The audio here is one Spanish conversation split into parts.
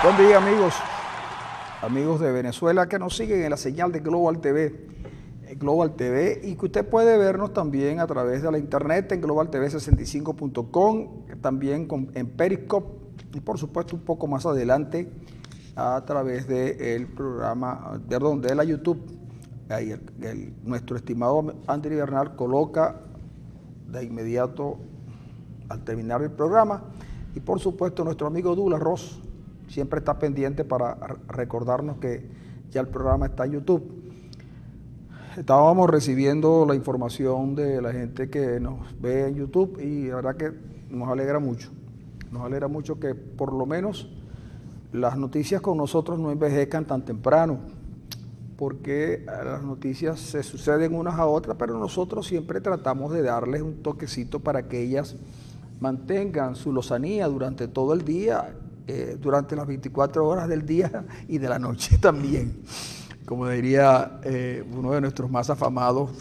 Buen día, amigos de Venezuela que nos siguen en la señal de Global TV, y que usted puede vernos también a través de la internet en globaltv65.com, también en Periscope y por supuesto un poco más adelante a través del programa, perdón, de la YouTube. Ahí nuestro estimado Andri Bernal coloca de inmediato al terminar el programa, y por supuesto nuestro amigo Douglas Ross siempre está pendiente para recordarnos que ya el programa está en YouTube. Estábamos recibiendo la información de la gente que nos ve en YouTube y la verdad que nos alegra mucho que por lo menos las noticias con nosotros no envejezcan tan temprano, porque las noticias se suceden unas a otras, pero nosotros siempre tratamos de darles un toquecito para que ellas mantengan su lozanía durante todo el día, durante las 24 horas del día y de la noche también, como diría uno de nuestros más afamados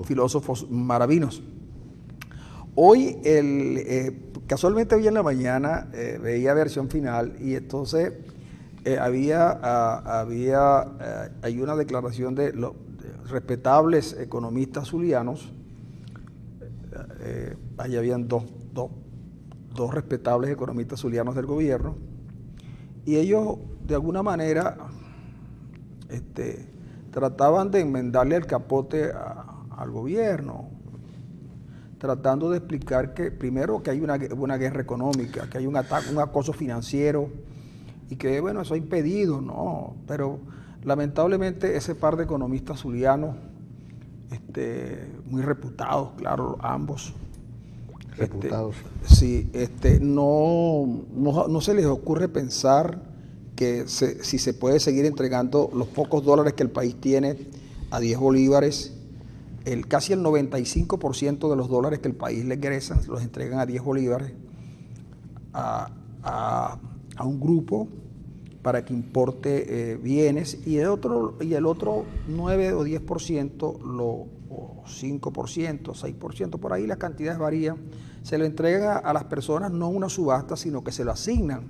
filósofos maravinos. Hoy, casualmente hoy en la mañana veía Versión Final y entonces hay una declaración de los respetables economistas zulianos. Allí habían dos respetables economistas zulianos del gobierno, y ellos de alguna manera trataban de enmendarle el capote al gobierno, tratando de explicar que primero que hay una guerra económica, que hay un acoso financiero y que bueno, eso ha impedido, ¿no? Pero lamentablemente ese par de economistas zulianos, muy reputados, claro, ambos, reputados. No se les ocurre pensar que si se puede seguir entregando los pocos dólares que el país tiene a 10 bolívares, casi el 95% de los dólares que el país le egresan los entregan a 10 bolívares a un grupo para que importe bienes, y el otro 9 o 10%, o 5%, 6%, por ahí las cantidades varían, se lo entregan a las personas, no una subasta, sino que se lo asignan.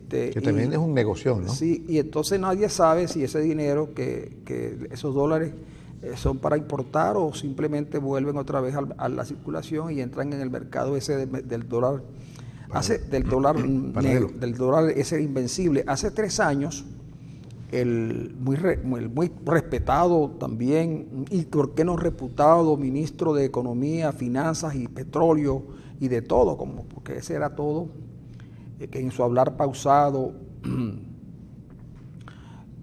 Que también es un negocio, ¿no? Sí, y entonces nadie sabe si ese dinero, que esos dólares son para importar o simplemente vuelven otra vez a la circulación y entran en el mercado ese del dólar. Del dólar ese invencible. Hace 3 años, el muy respetado también, y por qué no reputado, ministro de Economía, Finanzas y Petróleo y de todo, porque ese era todo, que en su hablar pausado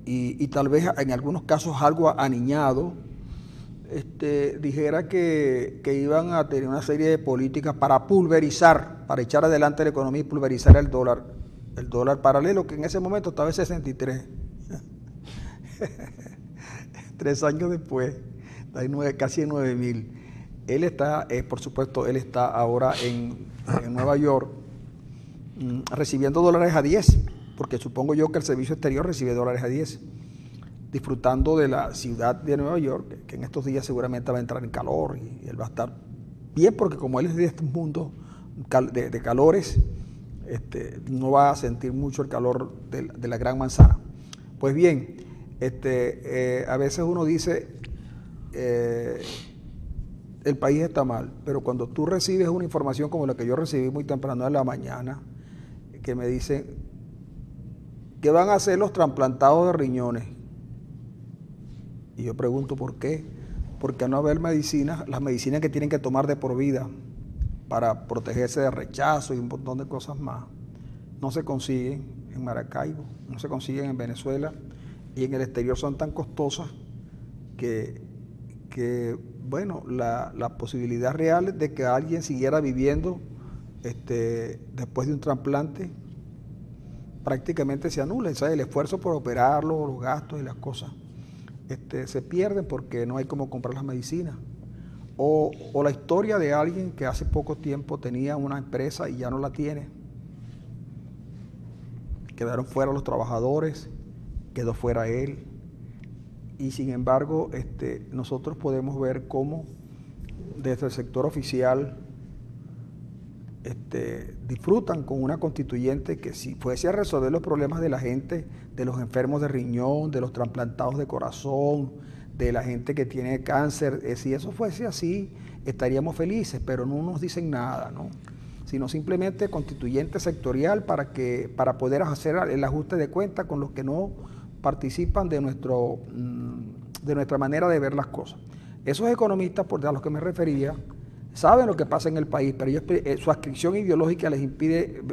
y tal vez en algunos casos algo aniñado, dijera que iban a tener una serie de políticas para pulverizar, para echar adelante la economía y pulverizar el dólar paralelo, que en ese momento estaba en 63. 3 años después, casi en 9.000. Él está, por supuesto, ahora en Nueva York, recibiendo dólares a 10, porque supongo yo que el servicio exterior recibe dólares a 10, disfrutando de la ciudad de Nueva York, que en estos días seguramente va a entrar en calor, y él va a estar bien, porque como él es de este mundo de calores, no va a sentir mucho el calor de la Gran Manzana. Pues bien, a veces uno dice, el país está mal, pero cuando tú recibes una información como la que yo recibí muy temprano en la mañana, que me dicen que van a hacer los trasplantados de riñones, y yo pregunto ¿por qué? Porque no haber medicinas, las medicinas que tienen que tomar de por vida para protegerse de rechazo y un montón de cosas más, no se consiguen en Maracaibo, no se consiguen en Venezuela, y en el exterior son tan costosas que bueno, la posibilidad real de que alguien siguiera viviendo después de un trasplante prácticamente se anula. ¿Sabes? El esfuerzo por operarlo, los gastos y las cosas se pierden porque no hay cómo comprar las medicinas. O la historia de alguien que hace poco tiempo tenía una empresa y ya no la tiene. Quedaron fuera los trabajadores, quedó fuera él. Y sin embargo, nosotros podemos ver cómo desde el sector oficial disfrutan con una constituyente que si fuese a resolver los problemas de la gente, de los enfermos de riñón, de los trasplantados de corazón, de la gente que tiene cáncer, si eso fuese así, estaríamos felices, pero no nos dicen nada, ¿no? Sino simplemente constituyente sectorial para poder hacer el ajuste de cuentas con los que no participan de nuestra manera de ver las cosas. Esos economistas, a los que me refería, saben lo que pasa en el país, pero su adscripción ideológica les impide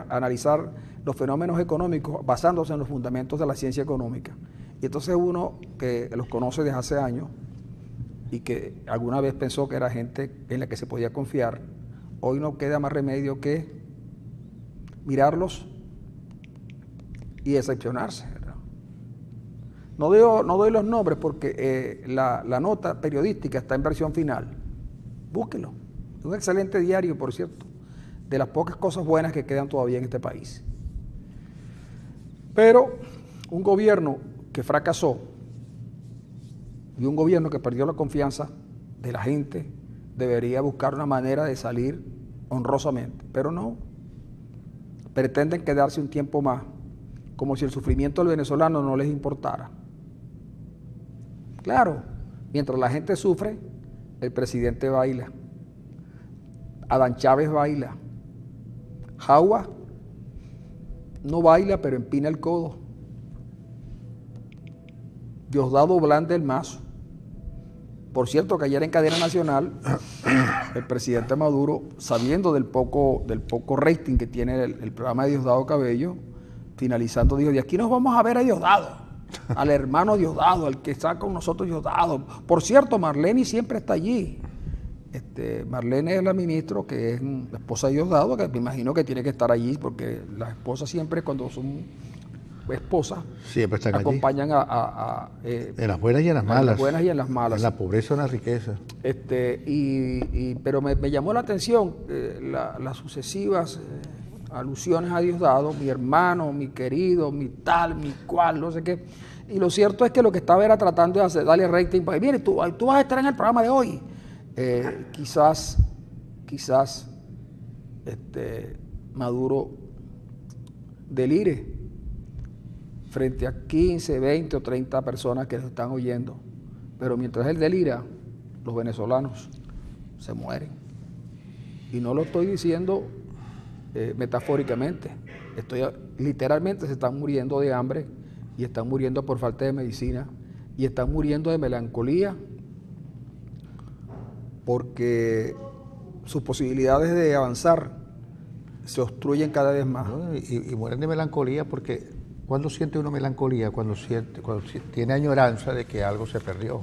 analizar los fenómenos económicos basándose en los fundamentos de la ciencia económica. Y entonces uno que los conoce desde hace años y que alguna vez pensó que era gente en la que se podía confiar, hoy no queda más remedio que mirarlos y decepcionarse, ¿verdad? No doy los nombres porque la nota periodística está en versión final. Búsquenlo. Es un excelente diario, por cierto, de las pocas cosas buenas que quedan todavía en este país. Pero un gobierno que fracasó y un gobierno que perdió la confianza de la gente debería buscar una manera de salir honrosamente, pero no. Pretenden quedarse un tiempo más, como si el sufrimiento del venezolano no les importara. Claro, mientras la gente sufre, el presidente baila, Adán Chávez baila, Jagua no baila pero empina el codo, Diosdado blanda el mazo. Por cierto que ayer en cadena nacional el presidente Maduro, sabiendo del poco rating que tiene el programa de Diosdado Cabello, finalizando dijo: de aquí nos vamos a ver a Diosdado, al hermano Diosdado, al que está con nosotros Diosdado. Por cierto, Marlene siempre está allí. Marlene es la ministra, que es la esposa de Diosdado, que me imagino que tiene que estar allí, porque las esposas siempre, cuando son esposas, siempre están acompañan allí. En las buenas y en las malas. En las buenas y en las malas. En la pobreza o en la riqueza. Pero me llamó la atención las sucesivas alusiones a Diosdado, mi hermano, mi querido, mi tal, mi cual, no sé qué. Y lo cierto es que lo que estaba era tratando de darle rating. Mire, tú vas a estar en el programa de hoy. Quizás Maduro delire frente a 15, 20 o 30 personas que lo están oyendo. Pero mientras él delira, los venezolanos se mueren. Y no lo estoy diciendo metafóricamente. Literalmente se están muriendo de hambre y están muriendo por falta de medicina y están muriendo de melancolía porque sus posibilidades de avanzar se obstruyen cada vez más. ¿No? Y mueren de melancolía porque ¿cuándo siente uno melancolía? Cuando tiene añoranza de que algo se perdió.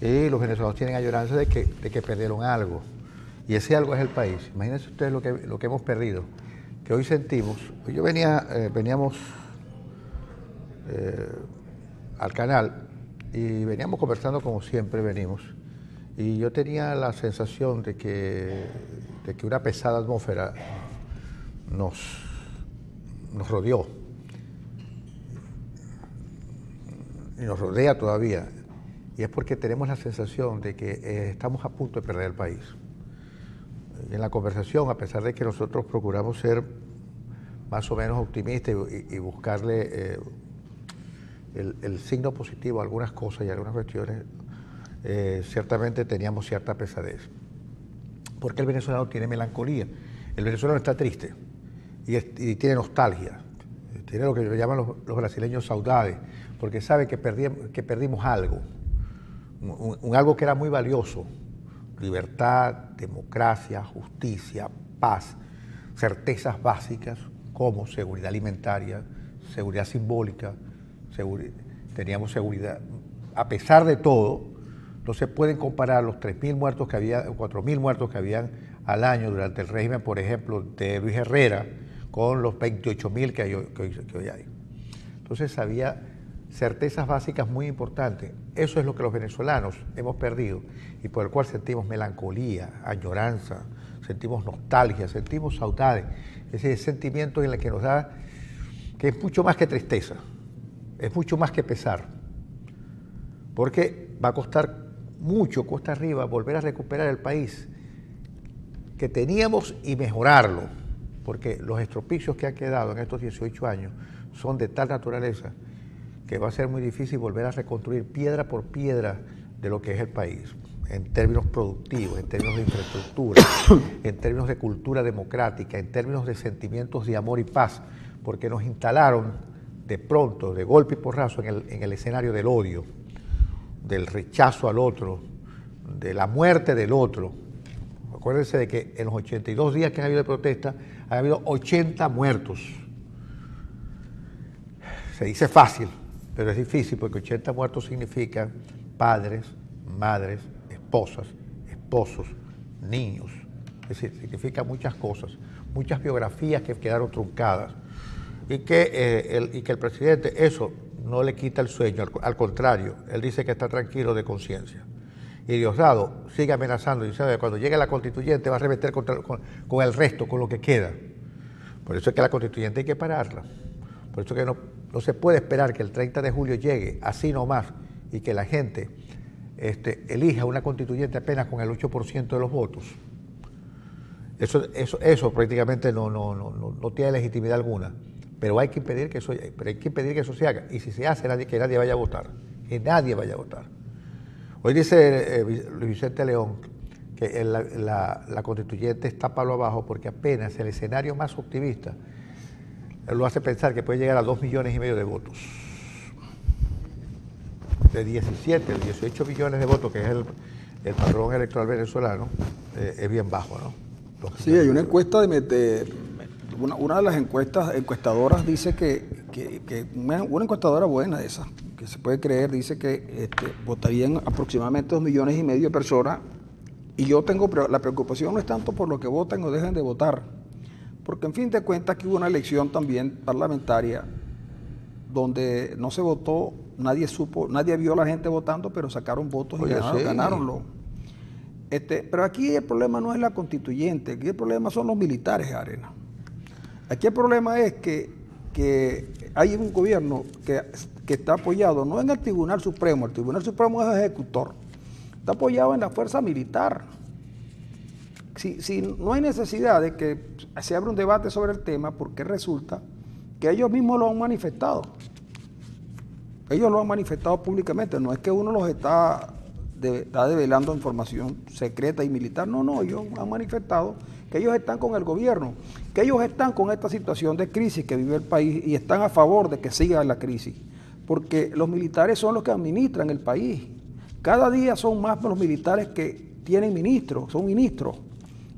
Y los venezolanos tienen añoranza de que perdieron algo. Y ese algo es el país. Imagínense ustedes lo que hemos perdido, que hoy sentimos. Yo veníamos al canal y veníamos conversando como siempre venimos. Y yo tenía la sensación de que una pesada atmósfera nos rodeó y nos rodea todavía. Y es porque tenemos la sensación de que estamos a punto de perder el país. Y en la conversación, a pesar de que nosotros procuramos ser más o menos optimistas y buscarle el signo positivo a algunas cosas y a algunas cuestiones, ciertamente teníamos cierta pesadez. Porque el venezolano tiene melancolía. El venezolano está triste y tiene nostalgia. Tiene lo que llaman los brasileños saudades, porque sabe que perdimos algo. Un algo que era muy valioso: libertad, democracia, justicia, paz, certezas básicas como seguridad alimentaria, seguridad simbólica, teníamos seguridad. A pesar de todo, no se pueden comparar los 3.000 muertos que había, 4.000 muertos que habían al año durante el régimen, por ejemplo, de Luis Herrera, con los 28.000 que hoy hay. Entonces había certezas básicas muy importantes. Eso es lo que los venezolanos hemos perdido y por el cual sentimos melancolía, añoranza, sentimos nostalgia, sentimos saudade, ese sentimiento en el que nos da, que es mucho más que tristeza, es mucho más que pesar, porque va a costar mucho, cuesta arriba, volver a recuperar el país que teníamos y mejorarlo, porque los estropicios que han quedado en estos 18 años son de tal naturaleza que va a ser muy difícil volver a reconstruir piedra por piedra de lo que es el país, en términos productivos, en términos de infraestructura, en términos de cultura democrática, en términos de sentimientos de amor y paz, porque nos instalaron de pronto, de golpe y porrazo, en el escenario del odio, del rechazo al otro, de la muerte del otro. Acuérdense de que en los 82 días que ha habido de protesta, ha habido 80 muertos. Se dice fácil, pero es difícil porque 80 muertos significan padres, madres, esposas, esposos, niños. Es decir, significa muchas cosas, muchas biografías que quedaron truncadas. Y que el presidente eso no le quita el sueño, al contrario, él dice que está tranquilo de conciencia. Y Diosdado sigue amenazando y dice, cuando llegue la constituyente va a remeter con el resto, con lo que queda. Por eso es que la constituyente hay que pararla. Por eso es que no se puede esperar que el 30 de julio llegue así nomás y que la gente elija una constituyente apenas con el 8% de los votos. Eso prácticamente no tiene legitimidad alguna. Pero hay que impedir que eso se haga. Y si se hace, que nadie vaya a votar. Que nadie vaya a votar. Hoy dice Luis Vicente León que la constituyente está palo abajo porque apenas el escenario más optimista lo hace pensar que puede llegar a 2,5 millones de votos. De 18 millones de votos, que es el padrón electoral venezolano, es bien bajo, ¿no? Sí, hay una encuesta una de las encuestadoras dice una encuestadora buena esa, que se puede creer, dice que votarían aproximadamente 2,5 millones de personas, y yo tengo, la preocupación no es tanto por lo que voten o dejen de votar, porque en fin de cuentas que hubo una elección también parlamentaria donde no se votó, nadie vio a la gente votando, pero sacaron votos y ganaronlo. Pero aquí el problema no es la constituyente, aquí el problema son los militares, Arena. Aquí el problema es que hay un gobierno que está apoyado no en el Tribunal Supremo, el Tribunal Supremo es ejecutor, está apoyado en la fuerza militar. Si no hay necesidad de que se abra un debate sobre el tema, porque resulta que ellos mismos lo han manifestado. Ellos lo han manifestado públicamente, no es que uno los está develando información secreta y militar, no, ellos han manifestado que ellos están con el gobierno, que ellos están con esta situación de crisis que vive el país y están a favor de que siga la crisis, porque los militares son los que administran el país. Cada día son más los militares que tienen ministros, son ministros,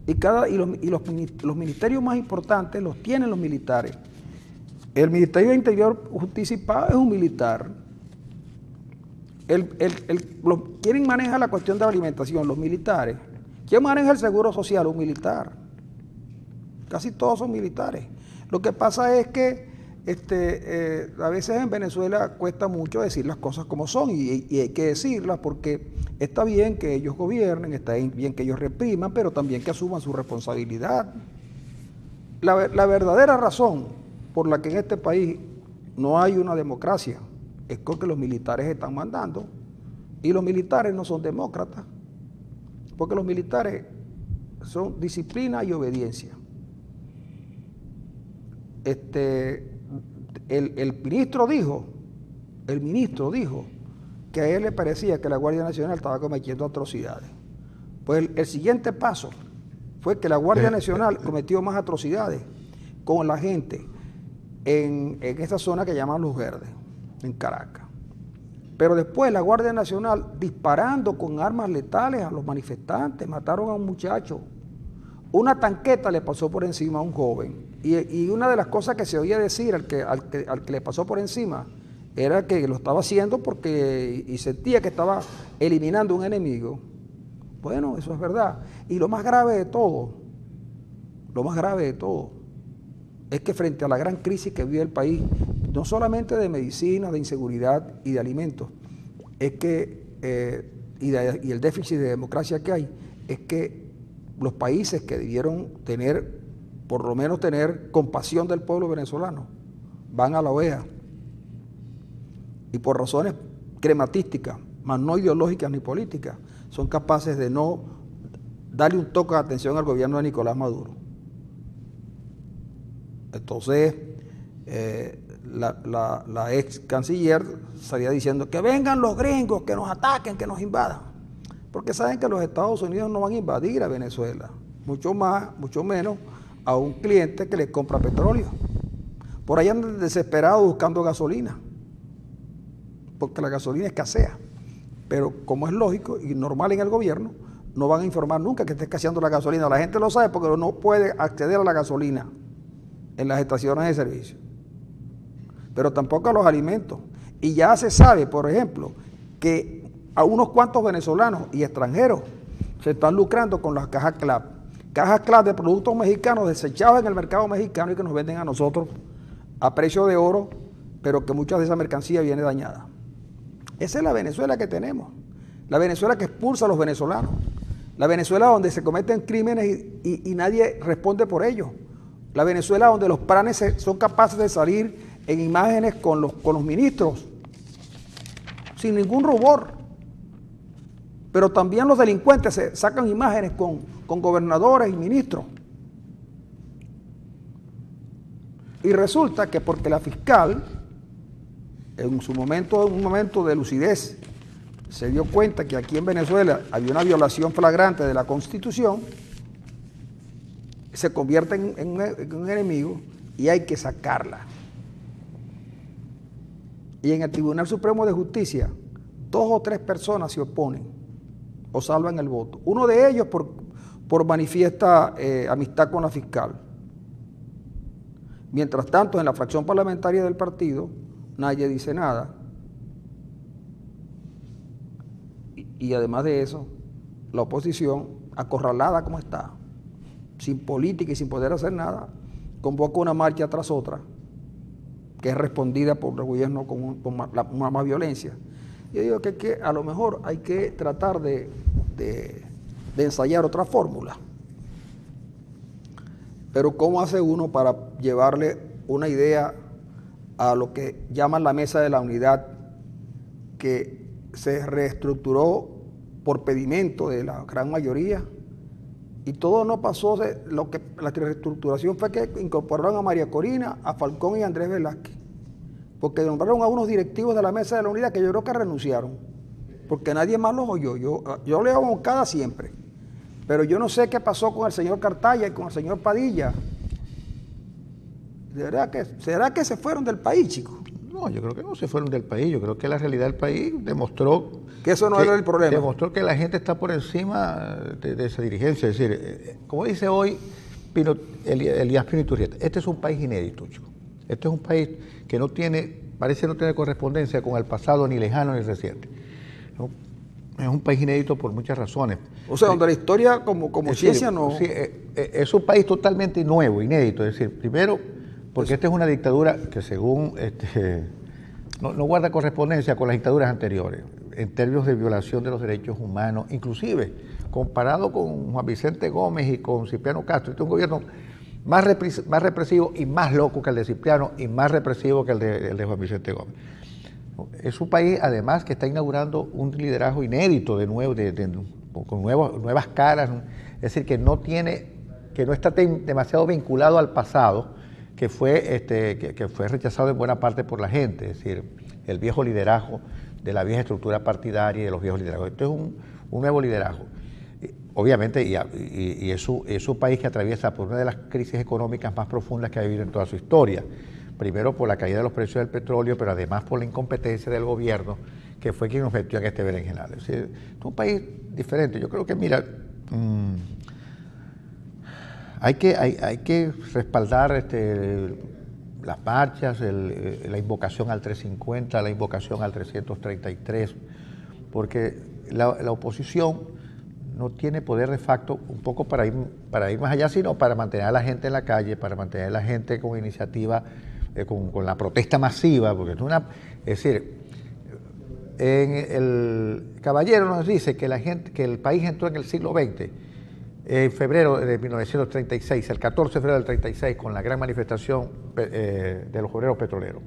y los ministerios más importantes los tienen los militares. El Ministerio de Interior, Justicia y Paz es un militar. ¿Quién maneja la cuestión de la alimentación? Los militares. ¿Quién maneja el seguro social? Un militar. Casi todos son militares. Lo que pasa es que a veces en Venezuela cuesta mucho decir las cosas como son, y hay que decirlas porque está bien que ellos gobiernen, está bien que ellos repriman, pero también que asuman su responsabilidad. La verdadera razón por la que en este país no hay una democracia es porque los militares están mandando, y los militares no son demócratas, porque los militares son disciplina y obediencia. El ministro dijo que a él le parecía que la Guardia Nacional estaba cometiendo atrocidades. Pues el siguiente paso fue que la Guardia Nacional cometió más atrocidades con la gente en esa zona que llaman Los Verdes, en Caracas. Pero después la Guardia Nacional disparando con armas letales a los manifestantes, mataron a un muchacho. Una tanqueta le pasó por encima a un joven. Y una de las cosas que se oía decir al que le pasó por encima era que lo estaba haciendo y sentía que estaba eliminando un enemigo. Bueno, eso es verdad. Y lo más grave de todo, es que frente a la gran crisis que vive el país, no solamente de medicina, de inseguridad y de alimentos, es que, y el déficit de democracia que hay, es que los países que debieron por lo menos tener compasión del pueblo venezolano, van a la OEA y por razones crematísticas, más no ideológicas ni políticas, son capaces de no darle un toque de atención al gobierno de Nicolás Maduro. Entonces, la ex canciller salía diciendo que vengan los gringos, que nos ataquen, que nos invadan. Porque saben que los Estados Unidos no van a invadir a Venezuela, mucho menos a un cliente que les compra petróleo. Por ahí andan desesperados buscando gasolina, porque la gasolina escasea. Pero como es lógico y normal en el gobierno, no van a informar nunca que esté escaseando la gasolina. La gente lo sabe porque no puede acceder a la gasolina en las estaciones de servicio, pero tampoco a los alimentos. Y ya se sabe, por ejemplo, que a unos cuantos venezolanos y extranjeros se están lucrando con las cajas CLAP de productos mexicanos desechados en el mercado mexicano y que nos venden a nosotros a precio de oro, pero que mucha de esa mercancía viene dañada. Esa es la Venezuela que tenemos, la Venezuela que expulsa a los venezolanos, la Venezuela donde se cometen crímenes y nadie responde por ellos, la Venezuela donde los planes son capaces de salir en imágenes con los ministros, sin ningún rubor. Pero también los delincuentes se sacan imágenes con gobernadores y ministros. Y resulta que porque la fiscal, en un momento de lucidez, se dio cuenta que aquí en Venezuela había una violación flagrante de la Constitución, se convierte en un enemigo y hay que sacarla. Y en el Tribunal Supremo de Justicia, 2 o 3 personas se oponen o salvan el voto. Uno de ellos por manifiesta amistad con la fiscal. Mientras tanto, en la fracción parlamentaria del partido, nadie dice nada. Y además de eso, la oposición, acorralada como está, sin política y sin poder hacer nada, convoca una marcha tras otra, que es respondida por el gobierno con más violencia. Yo digo que a lo mejor hay que tratar de ensayar otra fórmula. Pero ¿cómo hace uno para llevarle una idea a lo que llaman la Mesa de la Unidad, que se reestructuró por pedimento de la gran mayoría? Y todo no pasó, la reestructuración fue que incorporaron a María Corina, a Falcón y a Andrés Velázquez, porque nombraron a unos directivos de la Mesa de la Unidad que yo creo que renunciaron, porque nadie más los oyó. Yo leo Moncada siempre, pero yo no sé qué pasó con el señor Cartaya y con el señor Padilla. ¿Será que se fueron del país, chicos? No, yo creo que no se fueron del país. Yo creo que la realidad del país demostró que eso no era el problema. Demostró que la gente está por encima de esa dirigencia. Es decir, como dice hoy Elías Pino Iturrieta, este es un país inédito, chico. Este es un país que parece no tener correspondencia con el pasado ni lejano ni reciente. ¿No? Es un país inédito por muchas razones. O sea, donde la historia como ciencia no... Sí, es un país totalmente nuevo, inédito. Es decir, primero, porque esta es una dictadura que según no guarda correspondencia con las dictaduras anteriores, en términos de violación de los derechos humanos, inclusive comparado con Juan Vicente Gómez y con Cipriano Castro. Este es un gobierno más represivo y más loco que el de Cipriano y más represivo que el de Juan Vicente Gómez. Es un país, además, que está inaugurando un liderazgo inédito de nuevo, con nuevas caras, es decir, que no está demasiado vinculado al pasado, que fue rechazado en buena parte por la gente, es decir, el viejo liderazgo de la vieja estructura partidaria y de los viejos liderazgos. Esto es un nuevo liderazgo. Obviamente, y es un país que atraviesa por una de las crisis económicas más profundas que ha vivido en toda su historia. Primero por la caída de los precios del petróleo, pero además por la incompetencia del gobierno, que fue quien nos metió en este berenjenal. Es decir, es un país diferente. Yo creo que, mira, hay que respaldar las marchas, la invocación al 350, la invocación al 333, porque la oposición no tiene poder de facto un poco para ir más allá, sino para mantener a la gente en la calle, para mantener a la gente con iniciativa, con la protesta masiva, porque es decir, el Caballero nos dice que el país entró en el siglo XX, en febrero de 1936, el 14 de febrero del 36, con la gran manifestación de los obreros petroleros.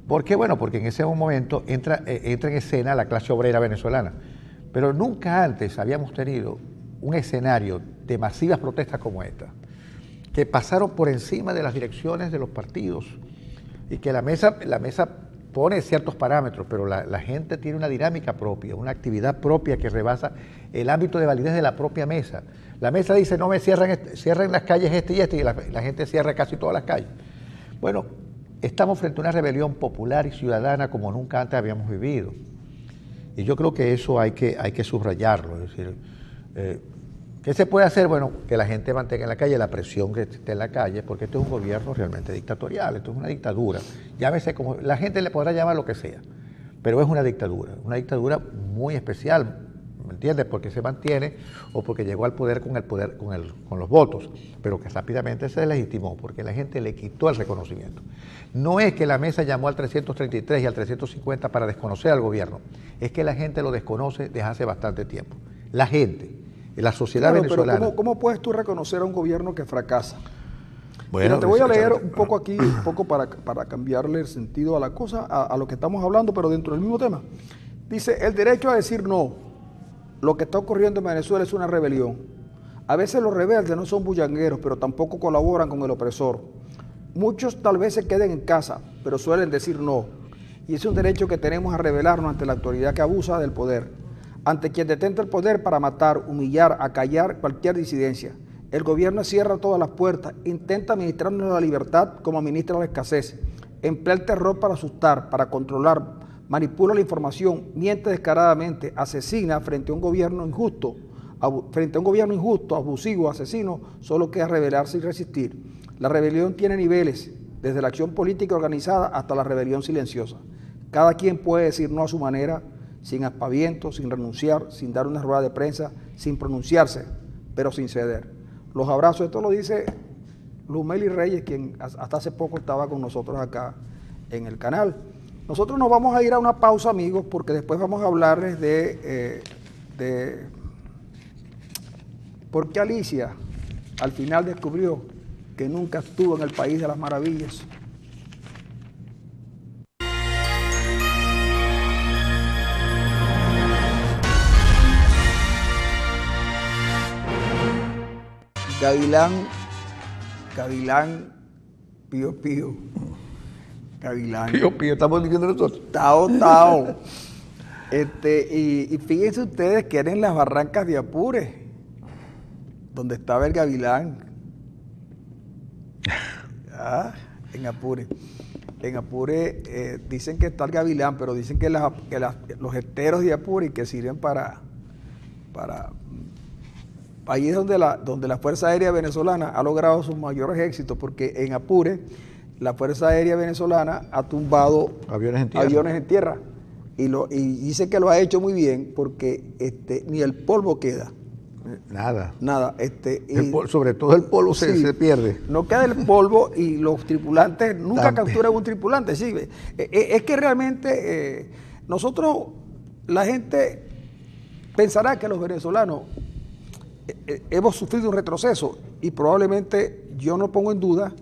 ¿Por qué? Bueno, porque en ese momento entra en escena la clase obrera venezolana. Pero nunca antes habíamos tenido un escenario de masivas protestas como esta, que pasaron por encima de las direcciones de los partidos y que la mesa pone ciertos parámetros, pero la gente tiene una dinámica propia, una actividad propia que rebasa el ámbito de validez de la propia mesa. La mesa dice, no me cierren las calles este y este, y la gente cierra casi todas las calles. Bueno, estamos frente a una rebelión popular y ciudadana como nunca antes habíamos vivido. Y yo creo que eso hay que subrayarlo. Es decir, ¿qué se puede hacer? Bueno, que la gente mantenga en la calle la presión que esté en la calle, porque esto es un gobierno realmente dictatorial, esto es una dictadura. Llámese como, la gente le podrá llamar lo que sea, pero es una dictadura muy especial, ¿me entiendes? Porque se mantiene o porque llegó al poder con los votos, pero que rápidamente se legitimó, porque la gente le quitó el reconocimiento. No es que la mesa llamó al 333 y al 350 para desconocer al gobierno, es que la gente lo desconoce desde hace bastante tiempo. La gente. La sociedad venezolana. Pero ¿cómo puedes tú reconocer a un gobierno que fracasa? Bueno, mira, te voy a leer un poco aquí, un poco para cambiarle el sentido a la cosa, a lo que estamos hablando, pero dentro del mismo tema. Dice, el derecho a decir no. Lo que está ocurriendo en Venezuela es una rebelión. A veces los rebeldes no son bullangueros, pero tampoco colaboran con el opresor. Muchos tal vez se queden en casa, pero suelen decir no. Y es un derecho que tenemos a rebelarnos ante la autoridad que abusa del poder, ante quien detenta el poder para matar, humillar, acallar cualquier disidencia. El gobierno cierra todas las puertas, intenta administrarnos la libertad como administra la escasez, emplea el terror para asustar, para controlar, manipula la información, miente descaradamente, asesina frente a un gobierno injusto, abusivo, asesino, solo queda rebelarse y resistir. La rebelión tiene niveles, desde la acción política organizada hasta la rebelión silenciosa. Cada quien puede decir no a su manera, sin aspaviento, sin renunciar, sin dar una rueda de prensa, sin pronunciarse, pero sin ceder. Los abrazos, esto lo dice Lumeli Reyes, quien hasta hace poco estaba con nosotros acá en el canal. Nosotros nos vamos a ir a una pausa, amigos, porque después vamos a hablarles de por qué Alicia al final descubrió que nunca estuvo en el país de las maravillas. Gavilán, Pío Pío. Gavilán. Pío Pío, estamos diciendo nosotros. Tao. Y fíjense ustedes que eran las barrancas de Apure, donde estaba el Gavilán. En Apure. En Apure dicen que está el Gavilán, pero dicen que los esteros de Apure que sirven para ahí es donde la Fuerza Aérea Venezolana ha logrado sus mayores éxitos, porque en Apure la Fuerza Aérea Venezolana ha tumbado aviones en tierra y dice que lo ha hecho muy bien, porque ni el polvo queda. Nada. Sobre todo el polvo se pierde. No queda el polvo y los tripulantes nunca capturan un tripulante. Sí, es que realmente la gente pensará que los venezolanos hemos sufrido un retroceso, y probablemente yo no pongo en duda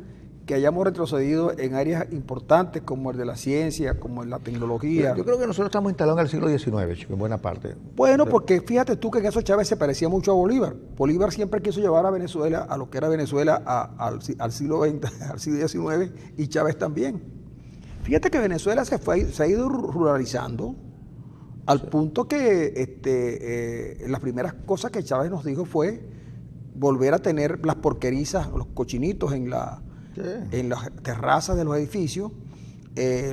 que hayamos retrocedido en áreas importantes como el de la ciencia, como en la tecnología. Yo creo que nosotros estamos instalados en el siglo XIX, chico, en buena parte. Bueno, porque fíjate tú que en eso Chávez se parecía mucho a Bolívar. Bolívar siempre quiso llevar a Venezuela, a lo que era Venezuela, al siglo XX, al siglo XIX, y Chávez también. Fíjate que Venezuela se ha ido ruralizando, al punto que las primeras cosas que Chávez nos dijo fue volver a tener las porquerizas, los cochinitos en las terrazas de los edificios,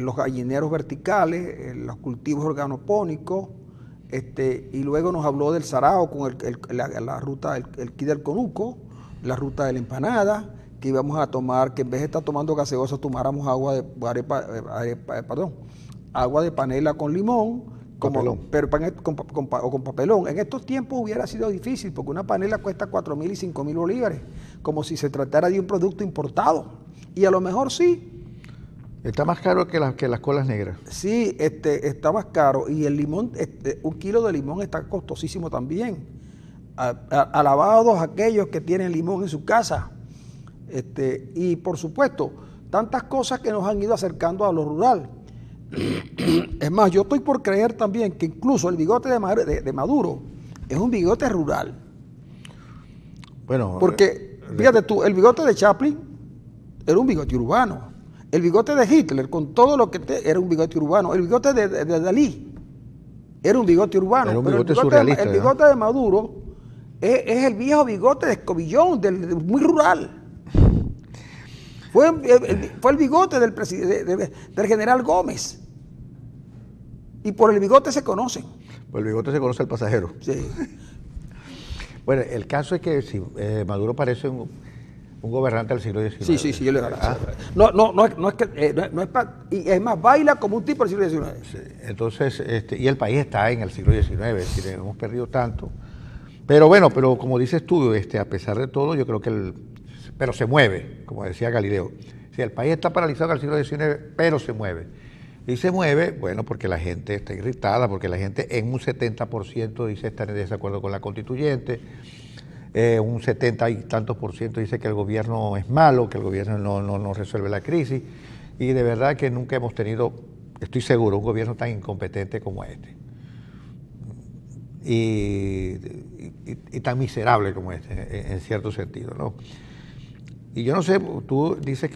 los gallineros verticales, los cultivos organopónicos, y luego nos habló del sarao con la ruta, el quid del conuco, la ruta de la empanada, que íbamos a tomar, que en vez de estar tomando gaseosa tomáramos agua de panela con limón, o con papelón. En estos tiempos hubiera sido difícil, porque una panela cuesta 4.000 y 5.000 bolívares, como si se tratara de un producto importado. Y a lo mejor sí. Está más caro que las colas negras. Sí, está más caro. Y el limón, 1 kilo de limón está costosísimo también. Alabados aquellos que tienen limón en su casa. Y por supuesto, tantas cosas que nos han ido acercando a lo rural. Es más, yo estoy por creer también que incluso el bigote de Maduro es un bigote rural. Bueno, Porque, fíjate tú, el bigote de Chaplin era un bigote urbano. El bigote de Hitler, con todo lo que era un bigote urbano. El bigote de Dalí era un bigote urbano. era un pero bigote el surrealista, el bigote de Maduro es el viejo bigote de escobillón, muy rural. Fue el bigote del general Gómez. Y por el bigote se conocen. Por el bigote se conoce al pasajero. Sí. Bueno, el caso es que si Maduro parece un gobernante del siglo XIX. Sí, yo le doy la No es que, no es y es más, baila como un tipo del siglo XIX. Sí, entonces, y el país está en el siglo XIX, es decir, hemos perdido tanto. Pero bueno, pero como dices tú, a pesar de todo, yo creo que pero se mueve, como decía Galileo. Si el país está paralizado en el siglo XIX, pero se mueve. Y se mueve, bueno, porque la gente está irritada, porque la gente en un 70% dice estar en desacuerdo con la constituyente, un 70 y tantos por ciento dice que el gobierno es malo, que el gobierno no resuelve la crisis, y de verdad que nunca hemos tenido, estoy seguro, un gobierno tan incompetente como este. Y tan miserable como este, en cierto sentido, ¿no? Y yo no sé, tú dices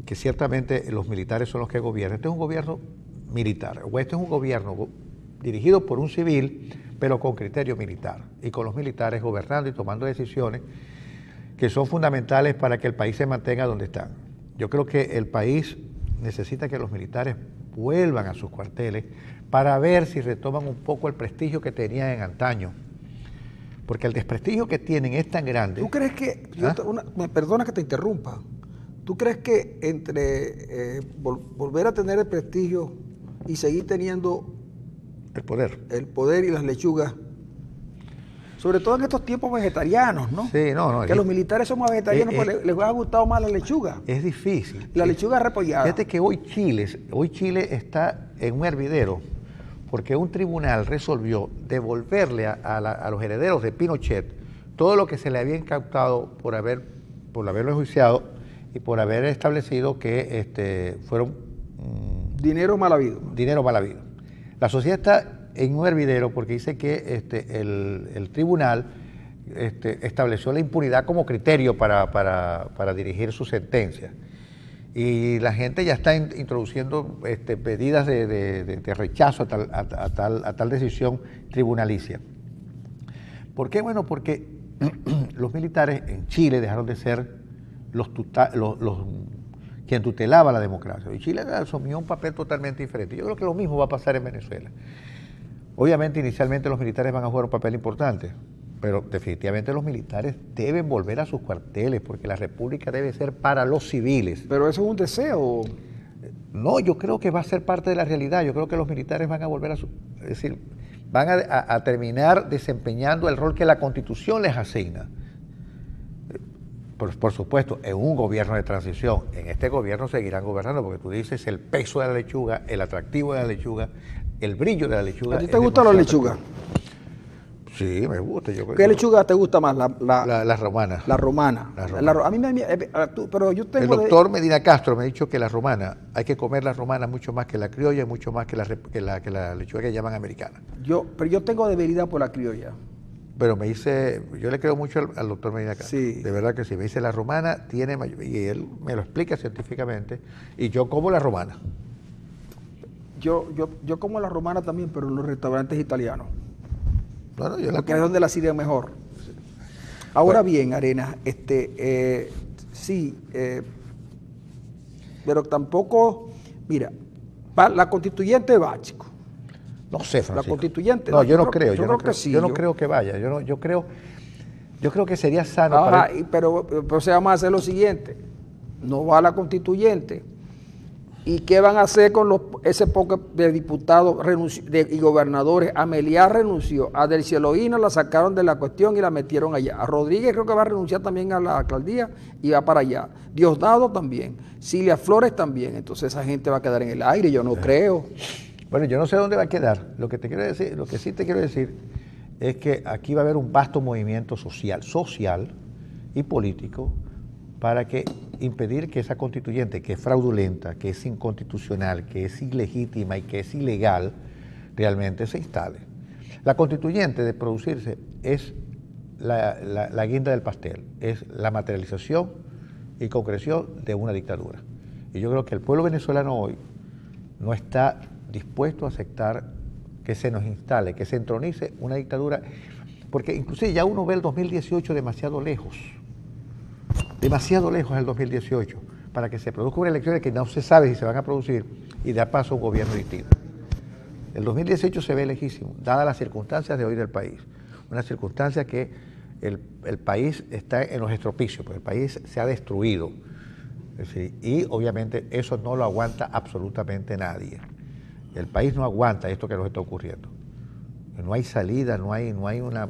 que ciertamente los militares son los que gobiernan. Este es un gobierno militar, o este es un gobierno dirigido por un civil, pero con criterio militar, y con los militares gobernando y tomando decisiones que son fundamentales para que el país se mantenga donde está. Yo creo que el país necesita que los militares vuelvan a sus cuarteles para ver si retoman un poco el prestigio que tenían en antaño. Porque el desprestigio que tienen es tan grande. ¿Tú crees que, me perdona que te interrumpa, ¿tú crees que entre volver a tener el prestigio y seguir teniendo el poder y las lechugas, sobre todo en estos tiempos vegetarianos, ¿no? Sí, no. Que los militares somos vegetarianos, pues les ha gustado más la lechuga. Es difícil. La lechuga repollada. Fíjate que hoy Chile está en un hervidero, porque un tribunal resolvió devolverle a los herederos de Pinochet todo lo que se le había incautado por haberlo enjuiciado y por haber establecido que fueron dinero mal habido. Dinero mal habido. La sociedad está en un hervidero porque dice que el tribunal estableció la impunidad como criterio para dirigir su sentencia. Y la gente ya está introduciendo medidas de rechazo a tal decisión tribunalicia. ¿Por qué? Bueno, porque los militares en Chile dejaron de ser quien tutelaba la democracia. Y Chile asumió un papel totalmente diferente. Yo creo que lo mismo va a pasar en Venezuela. Obviamente, inicialmente los militares van a jugar un papel importante, pero definitivamente los militares deben volver a sus cuarteles, porque la república debe ser para los civiles. ¿Pero eso es un deseo? No, yo creo que va a ser parte de la realidad. Yo creo que los militares van a volver es decir, van a terminar desempeñando el rol que la Constitución les asigna. Por supuesto, en un gobierno de transición, en este gobierno seguirán gobernando, porque tú dices el peso de la lechuga, el atractivo de la lechuga, el brillo de la lechuga. ¿A ti te gusta la lechuga? Sí, me gusta. ¿Qué lechuga te gusta más? La romana. La romana. A mí pero yo tengo el doctor Medina Castro me ha dicho que la romana, hay que comer la romana mucho más que la criolla, mucho más que la lechuga que llaman americana. Pero yo tengo debilidad por la criolla. Pero yo le creo mucho al doctor Medina Castro. Sí. De verdad que sí. Me dice la romana tiene mayor, y él me lo explica científicamente, y yo como la romana. Yo como la romana también, pero en los restaurantes italianos. Bueno, porque es donde la sirven mejor. Ahora bien, Arena, pero tampoco, mira, la constituyente va, chico. No sé, Francisco. La constituyente. No, yo no creo. Yo no creo que vaya. Yo creo que sería sano. Pero vamos a hacer lo siguiente. No va la constituyente. ¿Y qué van a hacer con ese poco de diputados y gobernadores? Amelia renunció, a Delcy Eloína la sacaron de la cuestión y la metieron allá. A Rodríguez creo que va a renunciar también a la alcaldía y va para allá. Diosdado también, Cilia Flores también. Entonces esa gente va a quedar en el aire, yo no creo. Bueno, yo no sé dónde va a quedar. Lo que sí te quiero decir es que aquí va a haber un vasto movimiento social y político para que impedir que esa constituyente, que es fraudulenta, que es inconstitucional, que es ilegítima y que es ilegal, realmente se instale. La constituyente, de producirse, es la guinda del pastel, es la materialización y concreción de una dictadura. Y yo creo que el pueblo venezolano hoy no está dispuesto a aceptar que se nos instale, que se entronice una dictadura, porque inclusive ya uno ve el 2018 demasiado lejos el 2018, para que se produzca una elección que no se sabe si se van a producir y da paso a un gobierno distinto. El 2018 se ve lejísimo, dadas las circunstancias de hoy del país, una circunstancia que el país está en los estropicios, porque el país se ha destruido, es decir, y obviamente eso no lo aguanta absolutamente nadie. El país no aguanta esto que nos está ocurriendo. No hay salida, no hay una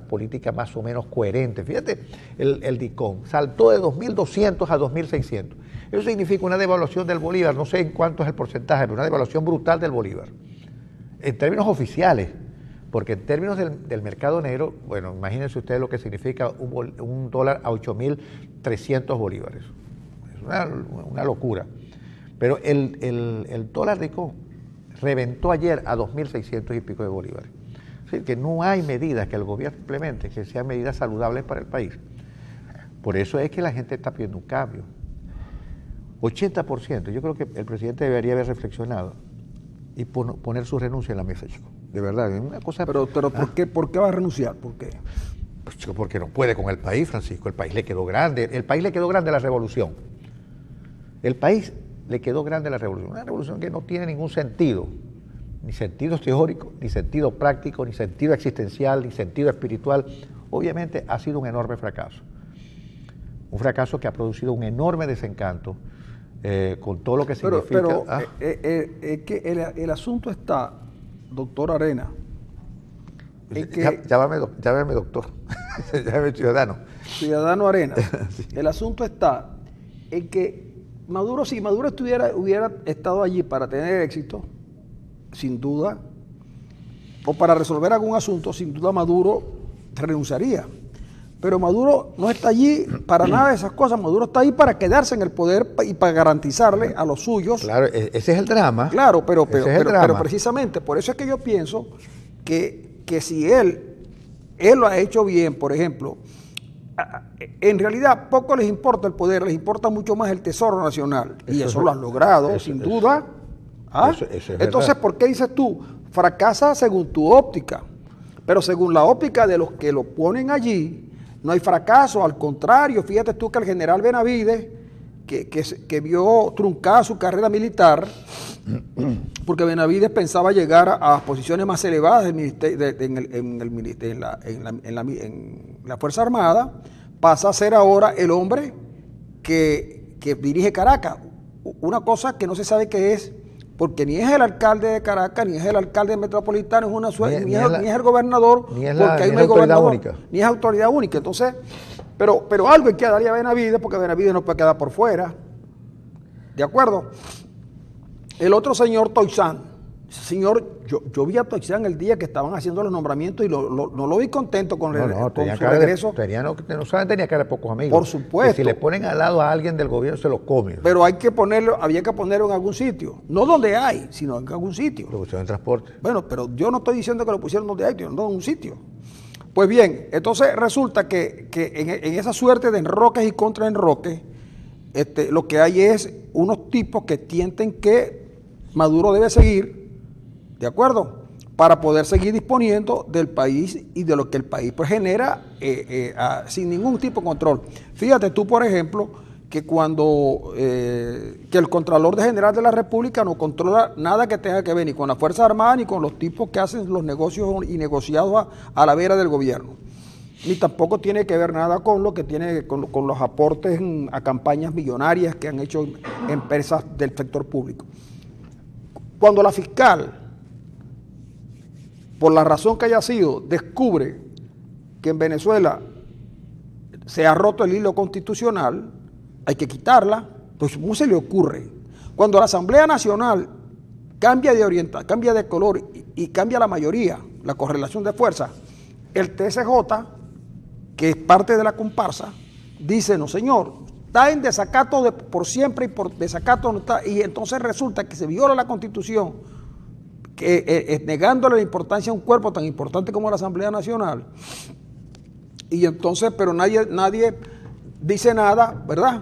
política más o menos coherente. Fíjate, el DICOM saltó de 2.200 a 2.600. Eso significa una devaluación del bolívar, no sé en cuánto es el porcentaje, pero una devaluación brutal del bolívar. En términos oficiales, porque en términos del mercado negro, bueno, imagínense ustedes lo que significa un dólar a 8.300 bolívares. Es una locura. Pero el dólar DICOM reventó ayer a 2.600 y pico de bolívares. Es decir, que no hay medidas que el gobierno implemente que sean medidas saludables para el país. Por eso es que la gente está pidiendo un cambio. 80%, yo creo que el presidente debería haber reflexionado y poner su renuncia en la mesa, chico. De verdad, es una cosa... Pero ¿por qué va a renunciar? ¿Por qué? Pues, chico, porque no puede con el país, Francisco. El país le quedó grande. El país le quedó grande la revolución. El país le quedó grande la revolución. Una revolución que no tiene ningún sentido. Ni sentido teórico, ni sentido práctico, ni sentido existencial, ni sentido espiritual. Obviamente ha sido un enorme fracaso. Un fracaso que ha producido un enorme desencanto con todo lo que significa... Pero que el asunto está, doctor Arena, llámame doctor, llámame ciudadano. Ciudadano Arena. Sí. El asunto está en que Maduro, si Maduro hubiera estado allí para tener éxito, sin duda, o para resolver algún asunto, sin duda Maduro renunciaría. Pero Maduro no está allí para nada de esas cosas. Maduro está ahí para quedarse en el poder y para garantizarle a los suyos. Claro, ese es el drama. Claro, pero precisamente por eso es que yo pienso que si él lo ha hecho bien, por ejemplo, en realidad poco les importa el poder, les importa mucho más el tesoro nacional. Y eso lo has logrado, sin duda. ¿Ah? Eso es Entonces, verdad. ¿por qué dices tú? Fracasa según tu óptica. Pero según la óptica de los que lo ponen allí, no hay fracaso, al contrario. Fíjate tú que el general Benavides, que vio truncada su carrera militar, porque Benavides pensaba llegar a posiciones más elevadas en la Fuerza Armada, pasa a ser ahora el hombre que dirige Caracas. Una cosa que no se sabe qué es, porque ni es el alcalde de Caracas, ni es el alcalde metropolitano, ni es el gobernador, porque ahí no hay gobernador, ni es autoridad única. Entonces, pero algo hay que darle a Benavides, porque Benavides no puede quedar por fuera. ¿De acuerdo? El otro señor, Toisán. Señor, yo vi a Toisán el día que estaban haciendo los nombramientos y no lo vi contento con su regreso. No solamente tenía que haber pocos amigos. Por supuesto. Que si le ponen al lado a alguien del gobierno, se lo comen. Pero había que ponerlo en algún sitio. No donde hay, sino en algún sitio. Lo pusieron en transporte. Bueno, pero yo no estoy diciendo que lo pusieron donde hay, sino en un sitio. Pues bien, entonces resulta que en esa suerte de enroques y contraenroques, lo que hay es unos tipos que sienten que Maduro debe seguir, ¿de acuerdo?, para poder seguir disponiendo del país y de lo que el país pues genera sin ningún tipo de control. Fíjate tú, por ejemplo, que que el Contralor General de la República no controla nada que tenga que ver ni con la Fuerza Armada ni con los tipos que hacen los negocios y negociados a la vera del gobierno. Ni tampoco tiene que ver nada con lo que tiene con los aportes a campañas millonarias que han hecho empresas del sector público. Cuando la fiscal, por la razón que haya sido, descubre que en Venezuela se ha roto el hilo constitucional, hay que quitarla, pues ¿cómo se le ocurre? Cuando la Asamblea Nacional cambia de color y cambia la mayoría, la correlación de fuerzas, el TSJ, que es parte de la comparsa, dice, no señor, está en desacato por siempre y por desacato no está, y entonces resulta que se viola la Constitución, que, negándole la importancia a un cuerpo tan importante como la Asamblea Nacional, y entonces, pero nadie dice nada, ¿verdad?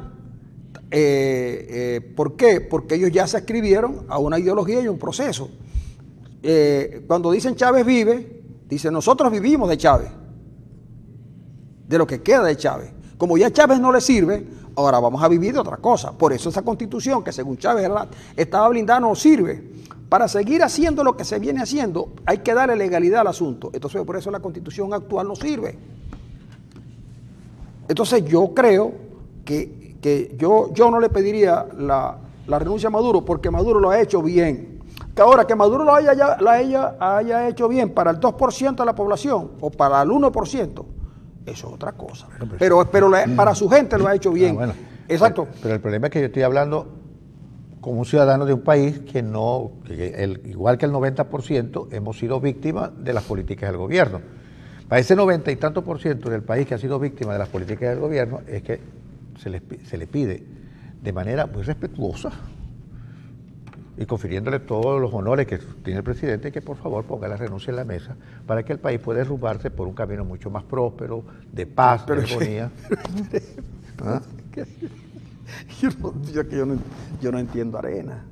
¿Por qué? Porque ellos ya se adscribieron a una ideología y un proceso. Cuando dicen Chávez vive, dicen nosotros vivimos de Chávez, de lo que queda de Chávez. Como ya Chávez no le sirve, ahora vamos a vivir de otra cosa. Por eso esa Constitución, que según Chávez estaba blindada, no sirve. Para seguir haciendo lo que se viene haciendo, hay que darle legalidad al asunto. Entonces, por eso la Constitución actual no sirve. Entonces, yo creo que yo no le pediría la renuncia a Maduro, porque Maduro lo ha hecho bien. Que ahora que Maduro lo haya hecho bien para el 2% de la población o para el 1%, eso es otra cosa. Pero para su gente lo ha hecho bien. Bueno, exacto. Pero el problema es que yo estoy hablando como un ciudadano de un país que igual que el 90%, hemos sido víctimas de las políticas del gobierno. Para ese 90 y tanto por ciento del país que ha sido víctima de las políticas del gobierno, es que se le pide de manera muy respetuosa y confiriéndole todos los honores que tiene el presidente, que por favor ponga la renuncia en la mesa para que el país pueda derrumbarse por un camino mucho más próspero, de paz, de armonía. ¿Ah? Yo no entiendo a Arena.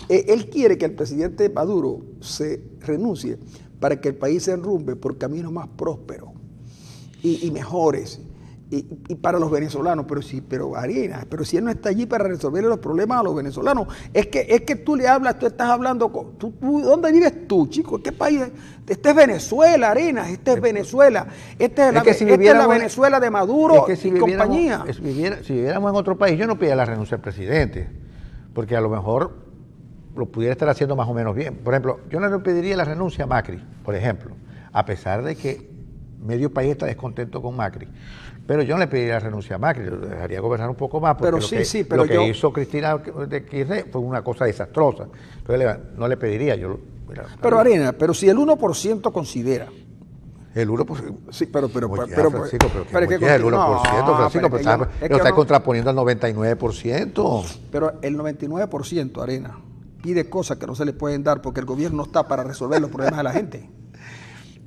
Él quiere que el presidente Maduro se renuncie para que el país se enrumbe por caminos más prósperos y mejores. Y para los venezolanos, pero Arena, pero si él no está allí para resolver los problemas a los venezolanos, es que tú le hablas, tú estás hablando, ¿dónde vives tú, chico? ¿En qué país? Este es Venezuela, Arena, este es Venezuela, esta es la Venezuela de Maduro y compañía. Si viviéramos en otro país, yo no pediría la renuncia al presidente, porque a lo mejor lo pudiera estar haciendo más o menos bien. Por ejemplo, yo no le pediría la renuncia a Macri, por ejemplo, a pesar de que medio país está descontento con Macri. Pero yo no le pediría la renuncia a Macri, lo dejaría gobernar un poco más, porque lo que hizo Cristina de Kirchner fue una cosa desastrosa. Entonces no le pediría. Pero Arena, pero si el 1% considera. El 1%. Sí, pero Francisco, pero ¿qué es el 1%, Francisco? Pero está contraponiendo al 99%. Pero el 99%, Arena, pide cosas que no se le pueden dar porque el gobierno no está para resolver los problemas de la gente.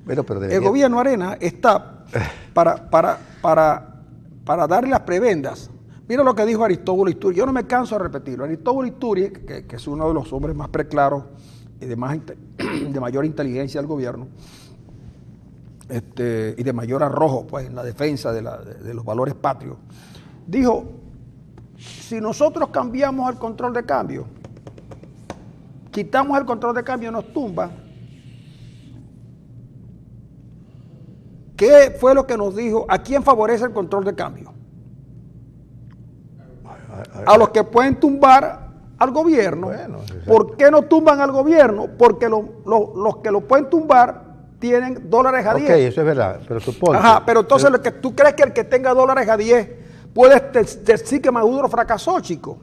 El gobierno, Arena, está para darle las prebendas. Mira lo que dijo Aristóbulo Isturiz. Yo no me canso de repetirlo. Aristóbulo Isturiz, que es uno de los hombres más preclaros y de mayor inteligencia del gobierno, y de mayor arrojo pues, en la defensa de los valores patrios, dijo, si nosotros cambiamos el control de cambio, quitamos el control de cambio, nos tumban. ¿Qué fue lo que nos dijo? ¿A quién favorece el control de cambio? A los que pueden tumbar al gobierno. Bueno, ¿por qué no tumban al gobierno? Porque los que lo pueden tumbar tienen dólares a 10. Ok, eso es verdad, pero supongo. Ajá, pero entonces ¿tú crees que el que tenga dólares a 10 puede decir que Maduro fracasó, chico?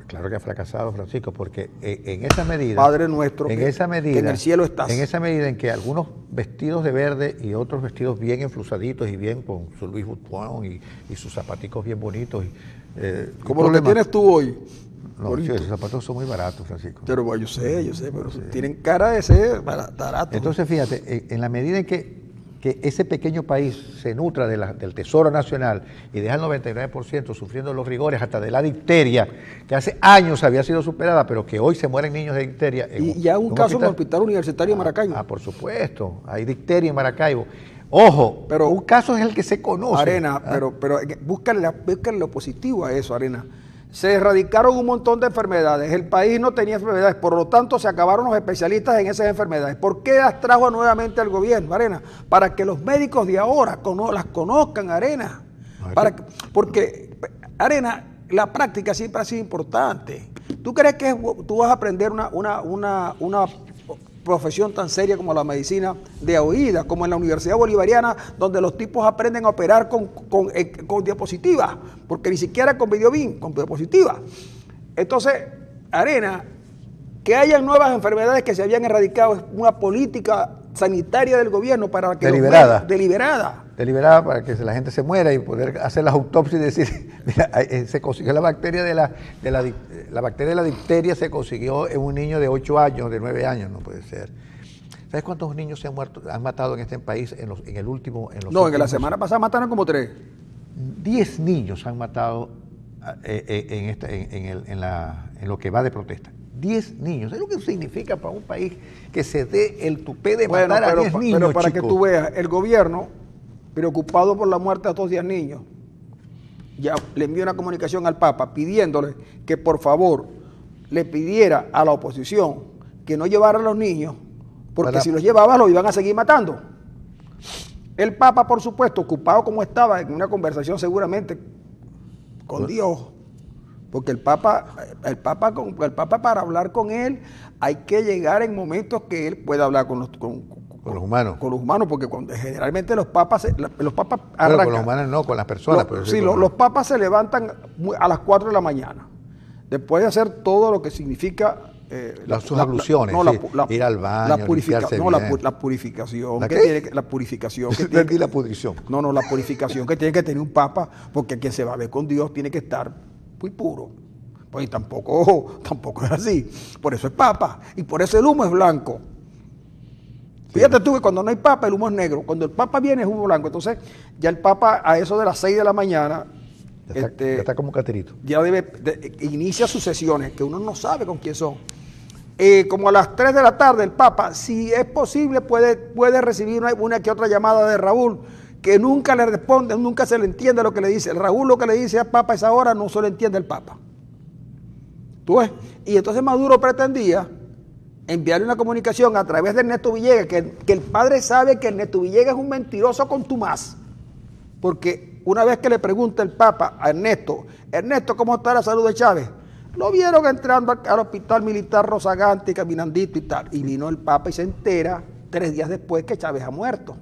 Claro que ha fracasado, Francisco, porque en esa medida, Padre nuestro, que en el cielo estás. En esa medida en que algunos vestidos de verde y otros vestidos bien enflusaditos y bien con su Louis Vuitton y sus zapaticos bien bonitos. Como lo que tienes tú hoy. No, sí, esos zapatos son muy baratos, Francisco. Pero bueno, yo sé, pero tienen cara de ser baratos. Entonces, fíjate, en la medida en que ese pequeño país se nutra del tesoro nacional y deja el 99% sufriendo los rigores hasta de la difteria, que hace años había sido superada, pero que hoy se mueren niños de difteria. Y ya un caso en el Hospital Universitario de Maracaibo. Por supuesto, hay difteria en Maracaibo. Ojo, pero un caso es el que se conoce. Arena, pero búscale lo positivo a eso, Arena. Se erradicaron un montón de enfermedades, el país no tenía enfermedades, por lo tanto se acabaron los especialistas en esas enfermedades. ¿Por qué las trajo nuevamente al gobierno, Arena? Para que los médicos de ahora las conozcan, Arena. Porque, Arena, la práctica siempre ha sido importante. ¿Tú crees que tú vas a aprender una profesión tan seria como la medicina de oída, como en la Universidad Bolivariana, donde los tipos aprenden a operar con diapositivas, porque ni siquiera con videobeam, con diapositivas? Entonces, Arena, que haya nuevas enfermedades que se habían erradicado es una política sanitaria del gobierno para que deliberada. Deliberada Para que la gente se muera y poder hacer las autopsias y decir, mira, se consiguió la bacteria la bacteria de la difteria se consiguió en un niño de 8 años, de 9 años, no puede ser. ¿Sabes cuántos niños se han matado en este país en la semana pasada mataron como 3. 10 niños han matado en lo que va de protesta. 10 niños. ¿Es lo que significa para un país que se dé el tupé de matar a 10 niños? Pero para que tú veas, el gobierno, preocupado por la muerte de estos 10 niños, ya le envió una comunicación al Papa pidiéndole que por favor le pidiera a la oposición que no llevara a los niños, porque si los llevaba los iban a seguir matando. El Papa, por supuesto, ocupado como estaba en una conversación seguramente con Dios, porque el Papa para hablar con él hay que llegar en momentos que él pueda hablar con los humanos. Con los humanos, porque generalmente los papas arrancan. Con los humanos no, con las personas. Los papas se levantan a las 4 de la mañana, después de hacer todo lo que significa sus abluciones, ir al baño, la purificación. La purificación. ¿La qué? qué? La purificación. La pudrición. La purificación que tiene que tener un papa, porque quien se va a ver con Dios tiene que estar muy puro. Pues tampoco es así. Por eso es papa. Y por eso el humo es blanco. Fíjate tú que cuando no hay papa, el humo es negro. Cuando el papa viene es humo blanco. Entonces, ya el papa a eso de las 6 de la mañana ya está como caterito. Ya inicia sus sesiones, que uno no sabe con quién son. Como a las 3 de la tarde, el Papa, si es posible, puede recibir una que otra llamada de Raúl, que nunca le responde, nunca se le entiende lo que le dice. El Raúl lo que le dice al Papa a esa hora no se lo entiende el Papa. ¿Tú ves? Y entonces Maduro pretendía enviarle una comunicación a través de Ernesto Villegas, que el padre sabe que Ernesto Villegas es un mentiroso contumaz, porque una vez que le pregunta el Papa a Ernesto, ¿cómo está la salud de Chávez? Lo vieron entrando al hospital militar Rosagante, caminandito y tal. Y vino el Papa y se entera 3 días después que Chávez ha muerto.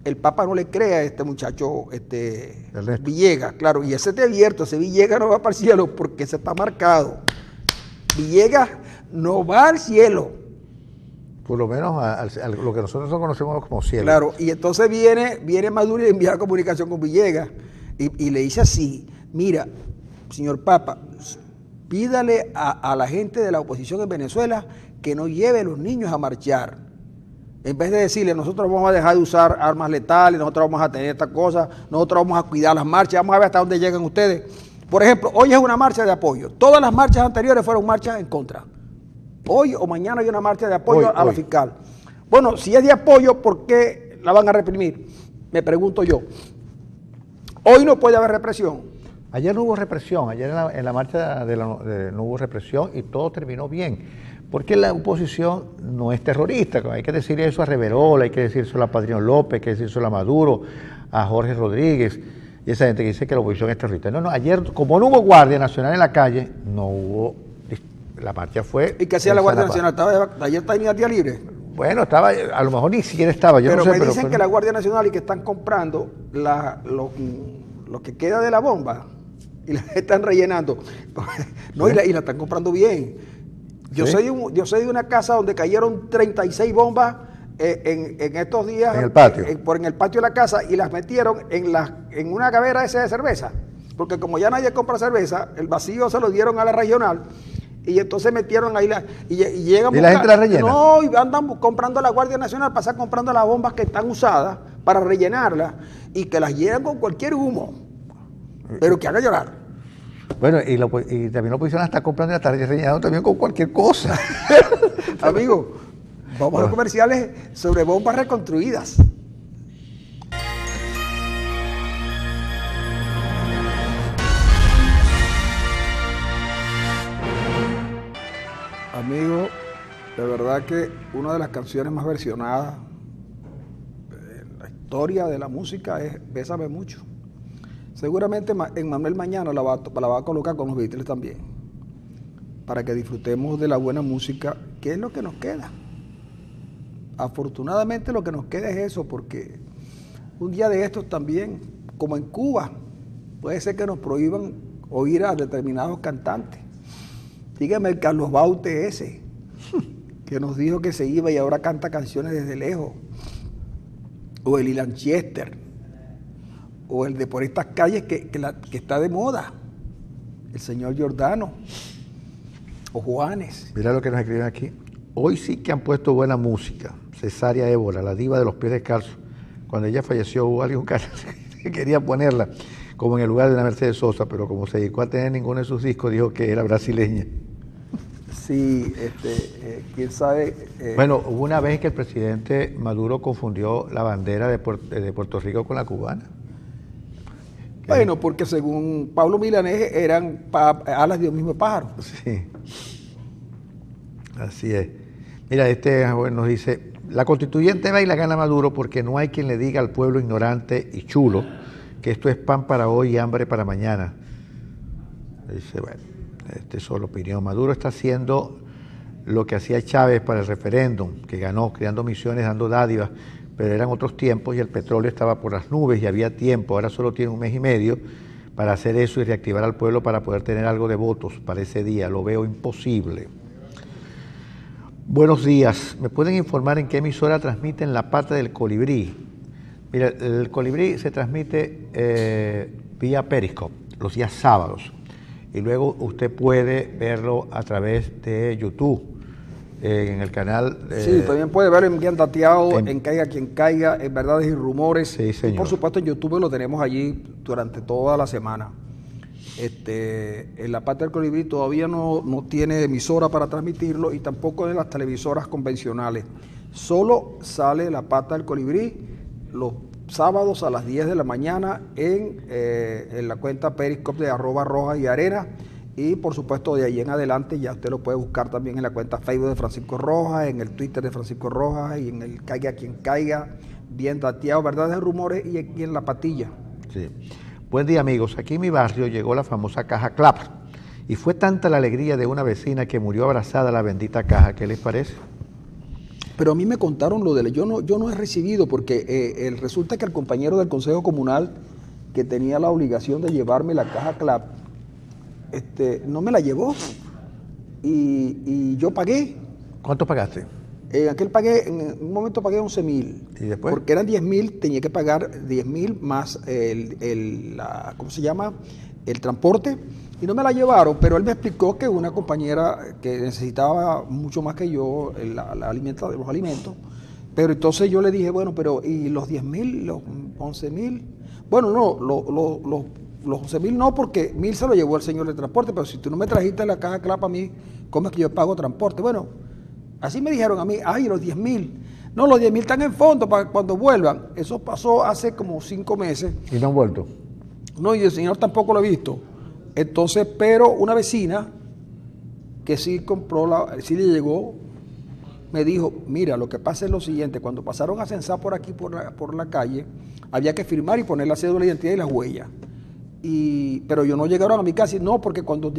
El Papa no le cree a este muchacho Villegas, claro, y ese ese Villegas no va para el cielo porque ese está marcado. Villegas no va al cielo. Por lo menos a lo que nosotros conocemos como cielo. Claro, y entonces viene Maduro y envía comunicación con Villegas y le dice así: mira, señor Papa, pídale a la gente de la oposición en Venezuela que no lleve a los niños a marchar. En vez de decirle, nosotros vamos a dejar de usar armas letales, nosotros vamos a tener esta cosa, nosotros vamos a cuidar las marchas, vamos a ver hasta dónde llegan ustedes. Por ejemplo, hoy es una marcha de apoyo. Todas las marchas anteriores fueron marchas en contra. Hoy o mañana hay una marcha de apoyo a la fiscal. Bueno, si es de apoyo, ¿por qué la van a reprimir? Me pregunto yo. Hoy no puede haber represión. Ayer no hubo represión, ayer en la marcha no hubo represión y todo terminó bien. Porque la oposición no es terrorista, hay que decir eso a Reverola, hay que decírselo a Padrino López, hay que decírselo a Maduro, a Jorge Rodríguez y esa gente que dice que la oposición es terrorista. No, ayer como no hubo Guardia Nacional en la calle, no hubo, la marcha fue... ¿Y qué hacía la Guardia Nacional? ¿Ayer tenía día libre? Bueno, estaba, a lo mejor ni siquiera estaba, yo pero no sé. Me dicen que la Guardia Nacional y que están comprando lo que queda de la bomba y la están rellenando. No, ¿sí? y la están comprando bien. Yo soy de una casa donde cayeron 36 bombas en estos días. En el patio. En el patio de la casa y las metieron en una gavera esa de cerveza. Porque como ya nadie compra cerveza, el vacío se lo dieron a la regional y entonces metieron ahí y llegan. ¿Y la gente la rellena? No, y andan comprando a la Guardia Nacional, pasan comprando las bombas que están usadas para rellenarlas y que las llenan con cualquier humo. Pero que haga llorar. Bueno, y también la oposición está comprando y la está rellenando también con cualquier cosa. Amigo, vamos a los comerciales sobre bombas reconstruidas. Amigo, de verdad que una de las canciones más versionadas en la historia de la música es Bésame Mucho. Seguramente Emmanuel mañana la va a colocar con los Beatles también, para que disfrutemos de la buena música, que es lo que nos queda. Afortunadamente lo que nos queda es eso, porque un día de estos también, como en Cuba, puede ser que nos prohíban oír a determinados cantantes. Dígame el Carlos Baute ese. que nos dijo que se iba y ahora canta canciones desde lejos. O el Ilan Chester, o el de Por estas calles que está de moda, el señor Giordano, o Juanes. Mira lo que nos escriben aquí. Hoy sí que han puesto buena música. Cesárea Évora, la diva de los pies descalzos. Cuando ella falleció hubo alguien que quería ponerla como en el lugar de la Mercedes Sosa, pero como se dedicó a tener ninguno de sus discos, dijo que era brasileña. Sí, quién sabe. Bueno, hubo una vez que el presidente Maduro confundió la bandera de Puerto Rico con la cubana. Bueno, porque según Pablo Milanés eran alas de un mismo pájaro. Sí, así es. Mira, este joven nos dice, la constituyente va y la gana Maduro porque no hay quien le diga al pueblo ignorante y chulo que esto es pan para hoy y hambre para mañana. Dice, bueno, esta es solo opinión. Maduro está haciendo lo que hacía Chávez para el referéndum, que ganó, creando misiones, dando dádivas, pero eran otros tiempos y el petróleo estaba por las nubes y había tiempo. Ahora solo tiene 1 mes y medio para hacer eso y reactivar al pueblo para poder tener algo de votos para ese día. Lo veo imposible. Buenos días. ¿Me pueden informar en qué emisora transmiten La Pata del Colibrí? Mira, el Colibrí se transmite vía Periscope los días sábados y luego usted puede verlo a través de YouTube en el canal. Sí, también puede verlo en Bien Dateado, en Caiga Quien Caiga, en Verdades y Rumores. Sí, señor. Y por supuesto en YouTube lo tenemos allí durante toda la semana. En La Pata del Colibrí todavía no tiene emisora para transmitirlo y tampoco en las televisoras convencionales. Solo sale La Pata del Colibrí los sábados a las 10 de la mañana en la cuenta Periscope de @RojasYArena y por supuesto de ahí en adelante ya usted lo puede buscar también en la cuenta Facebook de Francisco Rojas, en el Twitter de Francisco Rojas y en el Caiga Quien Caiga, Bien Dateado, Verdades y Rumores y aquí en La Patilla. Sí. Buen día amigos, aquí en mi barrio llegó la famosa caja CLAP y fue tanta la alegría de una vecina que murió abrazada a la bendita caja. ¿Qué les parece? Pero a mí me contaron lo de yo no he recibido porque resulta que el compañero del Consejo Comunal que tenía la obligación de llevarme la caja CLAP no me la llevó y yo pagué. ¿Cuánto pagaste? En un momento pagué 11,000. ¿Y después? Porque eran 10,000, tenía que pagar 10,000 más ¿cómo se llama? El transporte. Y no me la llevaron, pero él me explicó que una compañera que necesitaba mucho más que yo los alimentos. Pero entonces yo le dije, bueno, pero ¿y los 10,000, los 11,000? Bueno, no, los 11,000 no, porque 1,000 se lo llevó el señor de transporte, pero si tú no me trajiste la caja CLAP a mí, ¿cómo es que yo pago transporte? Bueno, así me dijeron a mí, ay, los 10,000. No, los 10,000 están en fondo para cuando vuelvan. Eso pasó hace como 5 meses. ¿Y no han vuelto? No, y el señor tampoco lo ha visto. Entonces, pero una vecina que sí sí le llegó, me dijo, mira, lo que pasa es lo siguiente, cuando pasaron a censar por aquí, por la calle, había que firmar y poner la cédula de identidad y las huellas. Pero ellos no llegaron a mi casa, no, porque cuando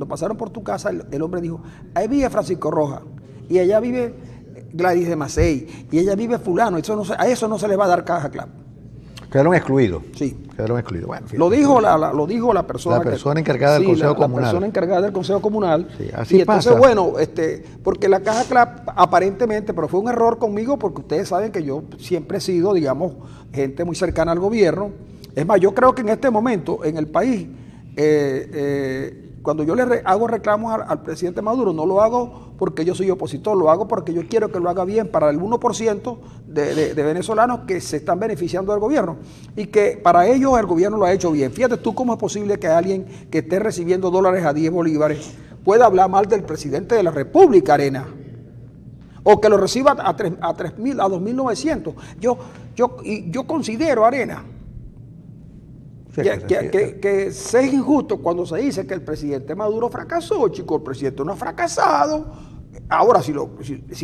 pasaron por tu casa, el hombre dijo, ahí vive Francisco Rojas, y allá vive Gladys de Macei, y ella vive fulano, a eso no se le va a dar caja CLAP. Quedaron excluidos. Sí. Quedaron excluidos. Bueno, lo dijo la persona. La persona encargada del Consejo Comunal. La persona encargada del Consejo Comunal. Sí, así y entonces, pasa. bueno, porque la caja CLAP aparentemente, pero fue un error conmigo porque ustedes saben que yo siempre he sido, digamos, gente muy cercana al gobierno. Es más, yo creo que en este momento, en el país, cuando yo le hago reclamos al presidente Maduro, no lo hago porque yo soy opositor, lo hago porque yo quiero que lo haga bien para el 1% de venezolanos que se están beneficiando del gobierno y que para ellos el gobierno lo ha hecho bien. Fíjate tú cómo es posible que alguien que esté recibiendo dólares a 10 bolívares pueda hablar mal del presidente de la República, Arena, o que lo reciba a 3,000, a 2,900. Yo considero, Arena, que es injusto cuando se dice que el presidente Maduro fracasó, chico. El presidente no ha fracasado. Ahora, si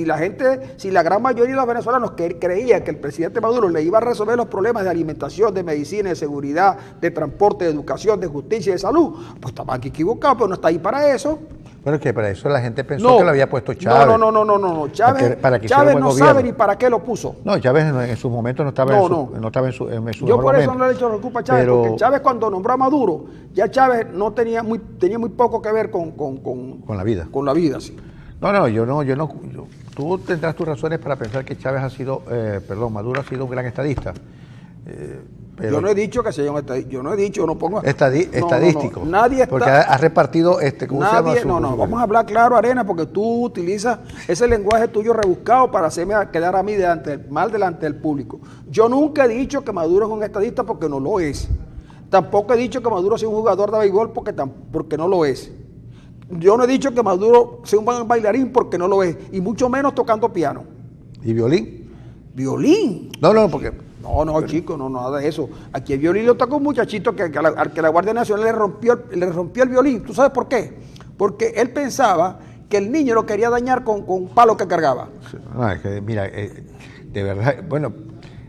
la gran mayoría de los venezolanos creía que el presidente Maduro le iba a resolver los problemas de alimentación, de medicina, de seguridad, de transporte, de educación, de justicia y de salud, pues estaban equivocados, pero no está ahí para eso. Bueno, que para eso la gente pensó que lo había puesto Chávez. No. Chávez no sabe ni para qué lo puso. No, Chávez en su momento no estaba en su Yo por eso no le he hecho la culpa a Chávez, porque Chávez cuando nombró a Maduro, ya Chávez tenía muy poco que ver con la vida. Con la vida, sí. Tú tendrás tus razones para pensar que Maduro ha sido un gran estadista. Pero yo no he dicho que sea un estadista, yo no he dicho, no pongo... estadístico. No. Nadie está... Porque ha repartido, ¿cómo nadie, se llama? Vamos a hablar claro, Arena, porque tú utilizas ese lenguaje tuyo rebuscado para hacerme quedar a mí mal delante del público. Yo nunca he dicho que Maduro es un estadista porque no lo es. Tampoco he dicho que Maduro sea un jugador de béisbol porque no lo es. Yo no he dicho que Maduro sea un buen bailarín porque no lo es, y mucho menos tocando piano. ¿Y violín? ¿Violín? No, porque... No, chico, no, nada de eso. Aquí el violín lo toca un muchachito que la Guardia Nacional le rompió el violín. ¿Tú sabes por qué? Porque él pensaba que el niño lo quería dañar con un palo que cargaba. No, es que, mira, de verdad, bueno,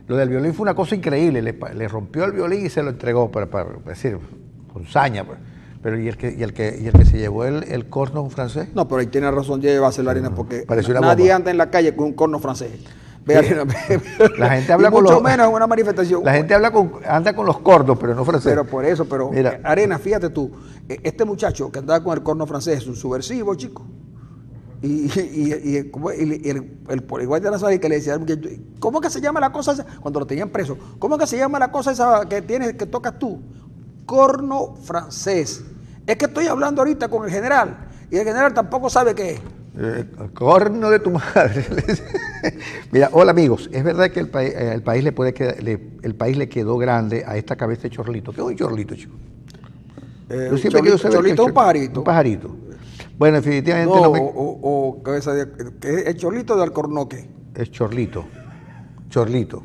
lo del violín fue una cosa increíble. Le rompió el violín y se lo entregó, para decir, con saña, pues. Pero ¿y el que se llevó el corno francés? No, pero ahí tiene razón de llevarse la Arena, porque nadie bomba. Anda en la calle con un corno francés. La gente habla con mucho menos en una manifestación. La gente anda con los cornos, pero no francés. Pero por eso, mira. Arena, fíjate tú, este muchacho que andaba con el corno francés es un subversivo, chico. Y el Guardia Nacional que le decía, ¿cómo que se llama la cosa esa? Cuando lo tenían preso, ¿cómo que se llama la cosa esa que tocas tú? Corno francés. Es que estoy hablando ahorita con el general, y el general tampoco sabe qué es. Corno de tu madre. Mira, hola amigos, es verdad que el país le quedó grande a esta cabeza de chorlito. ¿Qué es un chorlito, chico? Yo siempre quiero saber chorlito es un pajarito. Un pajarito. Bueno, definitivamente no cabeza ¿el chorlito de Alcornoque? Es chorlito. Chorlito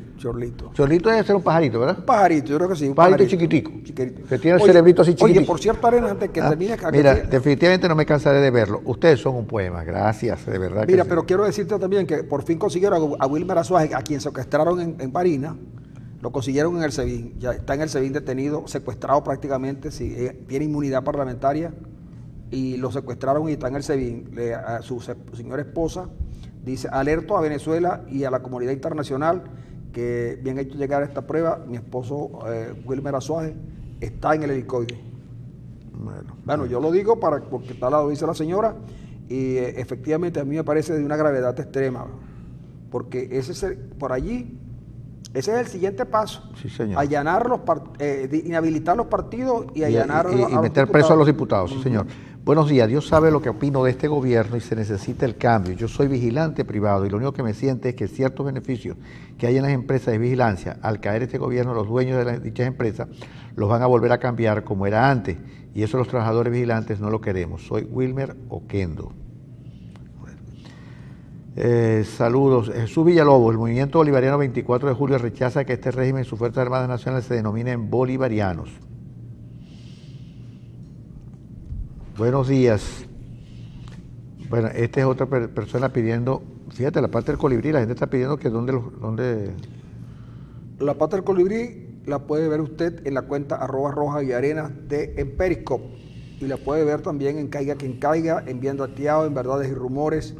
debe ser un pajarito, ¿verdad? Un pajarito, yo creo que sí. Un pajarito chiquitico. Que tiene el cerebrito así chiquitico. Oye, por cierto, Arena, antes que termine... Mira, definitivamente no me cansaré de verlo. Ustedes son un poema, gracias, de verdad. Mira, pero quiero decirte también que por fin consiguieron a Wilmer Azuaje, a quien secuestraron en Barinas, lo consiguieron en el SEBIN. Ya está en el SEBIN detenido, secuestrado prácticamente, tiene inmunidad parlamentaria, y lo secuestraron y está en el SEBIN. A su señora esposa dice: alerto a Venezuela y a la comunidad internacional que bien hecho llegar a esta prueba. Mi esposo Wilmer Azuaje está en el helicoide. Bueno, yo lo digo porque tal lado dice la señora, y efectivamente a mí me parece de una gravedad extrema, porque por allí ese es el siguiente paso. Sí, señor. Allanar inhabilitar los partidos y allanar y meter preso a los diputados. Sí, señor. Buenos días, Dios sabe lo que opino de este gobierno y se necesita el cambio. Yo soy vigilante privado y lo único que me siente es que ciertos beneficios que hay en las empresas de vigilancia, al caer este gobierno, los dueños de dichas empresas los van a volver a cambiar como era antes, y eso los trabajadores vigilantes no lo queremos. Soy Wilmer Oquendo. Saludos. Jesús Villalobos, el movimiento bolivariano 24 de julio rechaza que este régimen y sus Fuerzas Armadas Nacionales se denominen bolivarianos. Buenos días. Bueno, esta es otra persona pidiendo, fíjate, la pata del colibrí, la gente está pidiendo que dónde... La pata del colibrí la puede ver usted en la cuenta @roja_y_arena en Periscope, y la puede ver también en Caiga Quien Caiga, en Bien Dateado, en Verdades y Rumores,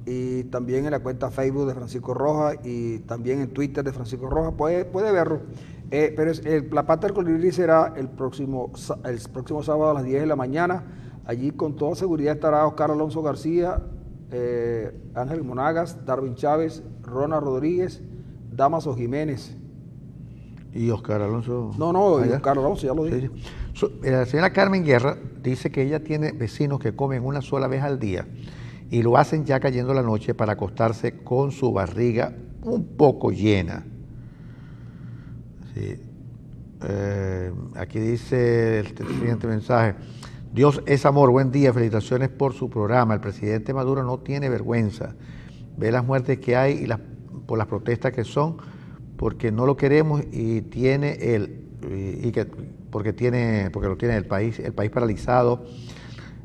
y también en la cuenta Facebook de Francisco Rojas, y también en Twitter de Francisco Rojas, puede verlo. Pero la pata del colibrí será el próximo sábado a las 10 de la mañana. Allí con toda seguridad estará Oscar Alonso García, Ángel Monagas, Darwin Chávez, Rona Rodríguez, Damaso Jiménez. ¿Y Oscar Alonso? No, Oscar Alonso, ya lo dije. Sí. La señora Carmen Guerra dice que ella tiene vecinos que comen una sola vez al día y lo hacen ya cayendo la noche para acostarse con su barriga un poco llena. Sí. Aquí dice el siguiente mensaje: Dios es amor, buen día, felicitaciones por su programa. El presidente Maduro no tiene vergüenza, ve las muertes que hay por las protestas que son, porque no lo queremos y porque lo tiene el país paralizado,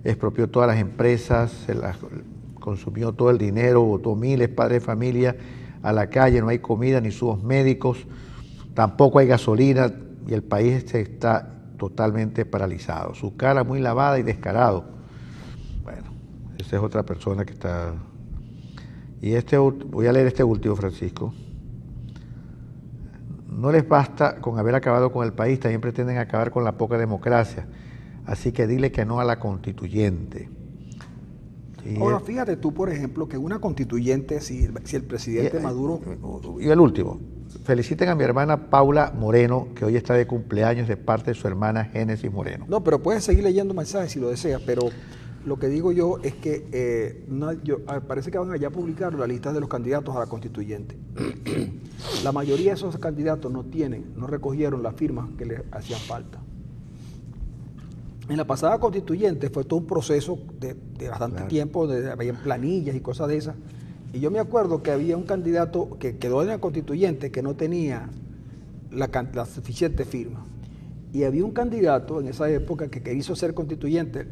expropió todas las empresas, consumió todo el dinero, botó miles padres de familia a la calle, no hay comida ni subos médicos, tampoco hay gasolina y el país está totalmente paralizado. Su cara muy lavada y descarado. Bueno, esa es otra persona que está... Y voy a leer este último, Francisco. No les basta con haber acabado con el país, también pretenden acabar con la poca democracia. Así que dile que no a la constituyente. Ahora, fíjate tú, por ejemplo, que una constituyente, si el presidente Maduro... Y el último, feliciten a mi hermana Paula Moreno, que hoy está de cumpleaños de parte de su hermana Génesis Moreno. No, pero puedes seguir leyendo mensajes si lo deseas, pero lo que digo yo es que parece que van allá a publicar la lista de los candidatos a la constituyente. La mayoría de esos candidatos no recogieron las firmas que les hacían falta. En la pasada constituyente fue todo un proceso de bastante tiempo, había planillas y cosas de esas. Y yo me acuerdo que había un candidato que quedó en la constituyente que no tenía la suficiente firma. Y había un candidato en esa época que quiso ser constituyente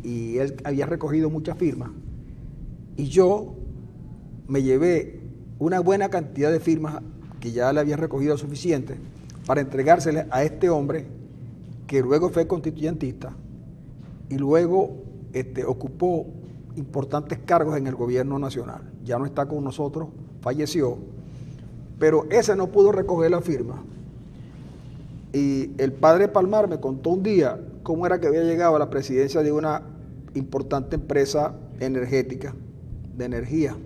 y él había recogido muchas firmas. Y yo me llevé una buena cantidad de firmas que ya le había recogido suficiente para entregárselas a este hombre que luego fue constituyentista y luego ocupó importantes cargos en el gobierno nacional. Ya no está con nosotros, falleció, pero ese no pudo recoger la firma. Y el padre Palmar me contó un día cómo era que había llegado a la presidencia de una importante empresa energética, de energía.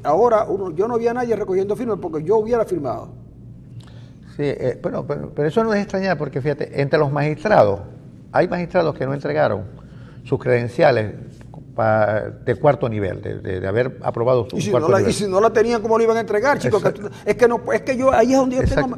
Ahora yo no vi a nadie recogiendo firmas porque yo hubiera firmado. Sí, pero eso no es extrañar porque fíjate, entre los magistrados, hay magistrados que no entregaron sus credenciales de cuarto nivel, de haber aprobado su cuarto nivel. Y si no la tenían, ¿cómo lo iban a entregar, chicos? Ahí es donde yo tengo,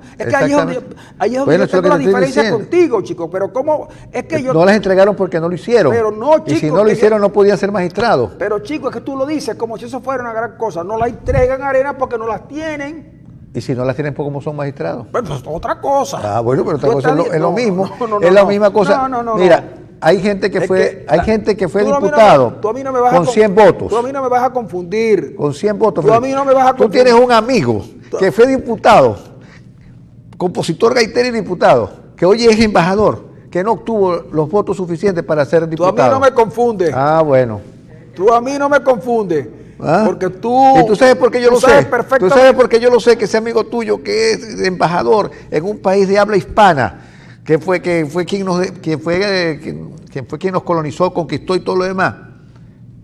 ahí es donde yo tengo la diferencia contigo, chicos, pero ¿cómo? Es que yo... No las entregaron porque no lo hicieron. Pero no, chicos. Y si no lo hicieron, no podían ser magistrados. Pero, chicos, es que tú lo dices como si eso fuera una gran cosa. No la entregan a Arena porque no las tienen. Y si no las tienen, pues, ¿cómo son magistrados? Pues otra cosa. Ah, bueno, pero otra cosa es lo mismo. Es la misma cosa. Mira, hay gente que fue diputado con 100 votos. Tú a mí no me vas a confundir. Con 100 votos. Tú a mí no me vas a confundir. Tú tienes un amigo que fue diputado, compositor gaitero y diputado, que hoy es embajador, que no obtuvo los votos suficientes para ser diputado. Tú a mí no me confundes. Ah, bueno. Tú a mí no me confundes. Porque tú... Y tú sabes por qué yo lo sé. Tú sabes por qué yo lo sé, que ese amigo tuyo que es embajador en un país de habla hispana, que fue quien nos colonizó, conquistó y todo lo demás,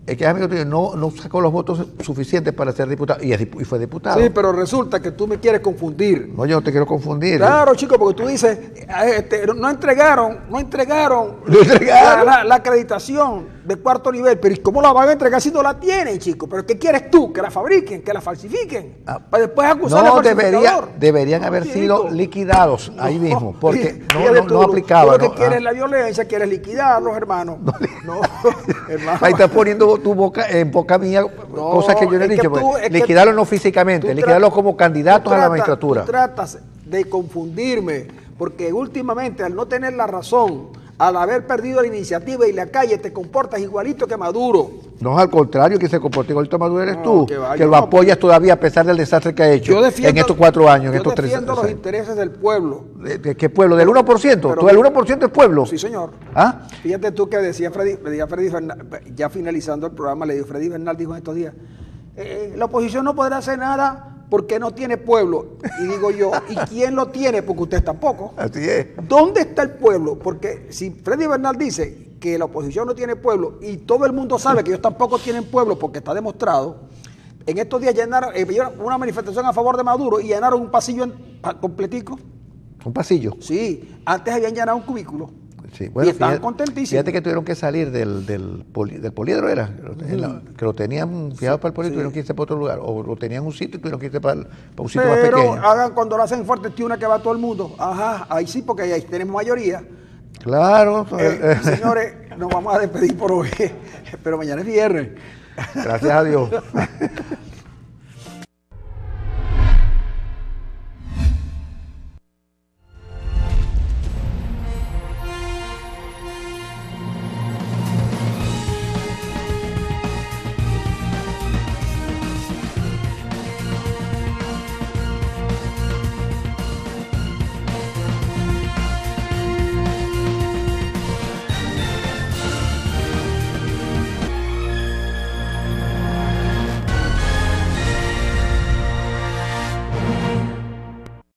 es que amigo tuyo no sacó los votos suficientes para ser diputado y fue diputado. Sí, pero resulta que tú me quieres confundir. No, yo no te quiero confundir. Claro, chico, porque tú dices, no entregaron la acreditación de cuarto nivel, pero ¿y cómo la van a entregar si no la tienen, chico? ¿Pero qué quieres tú? ¿Que la fabriquen? ¿Que la falsifiquen? Para después acusar al falsificador. Deberían haber sido liquidados ahí mismo, porque no Tú aplicaban. lo que quieres la violencia, quieres liquidarlos, hermano. No, hermano. Ahí estás poniendo tu boca en boca mía, cosas que yo no he dicho. Liquidarlos no físicamente, liquidarlos como candidatos a la magistratura. Tú tratas de confundirme, porque últimamente al no tener la razón, al haber perdido la iniciativa y la calle, te comportas igualito que Maduro. No, al contrario, que se comporte igualito a Maduro eres tú, que lo apoyas todavía a pesar del desastre que ha hecho en estos 4 años, en estos 3 años. Yo defiendo los intereses del pueblo. ¿De qué pueblo? ¿Del 1%? ¿Tú el 1% es pueblo? Sí, señor. ¿Ah? Fíjate tú que decía Freddy Bernal, ya finalizando el programa, Freddy Bernal dijo en estos días, la oposición no podrá hacer nada porque no tiene pueblo. Y digo yo, ¿y quién lo tiene? Porque ustedes tampoco. Así es. ¿Dónde está el pueblo? Porque si Freddy Bernal dice que la oposición no tiene pueblo y todo el mundo sabe que ellos tampoco tienen pueblo porque está demostrado, en estos días llenaron una manifestación a favor de Maduro y llenaron un pasillo completico. ¿Un pasillo? Sí, antes habían llenado un cubículo. Sí, bueno, y estaban contentísimos. Fíjate que tuvieron que salir del poliedro, era, que lo tenían fijado para el poliedro, tuvieron que irse para otro lugar, o lo tenían en un sitio y tuvieron que irse para un sitio más pequeño. Pero hagan cuando lo hacen fuerte, una que va todo el mundo. Ajá, ahí sí, porque ahí tenemos mayoría. Claro. Señores, nos vamos a despedir por hoy, pero mañana es viernes. Gracias a Dios.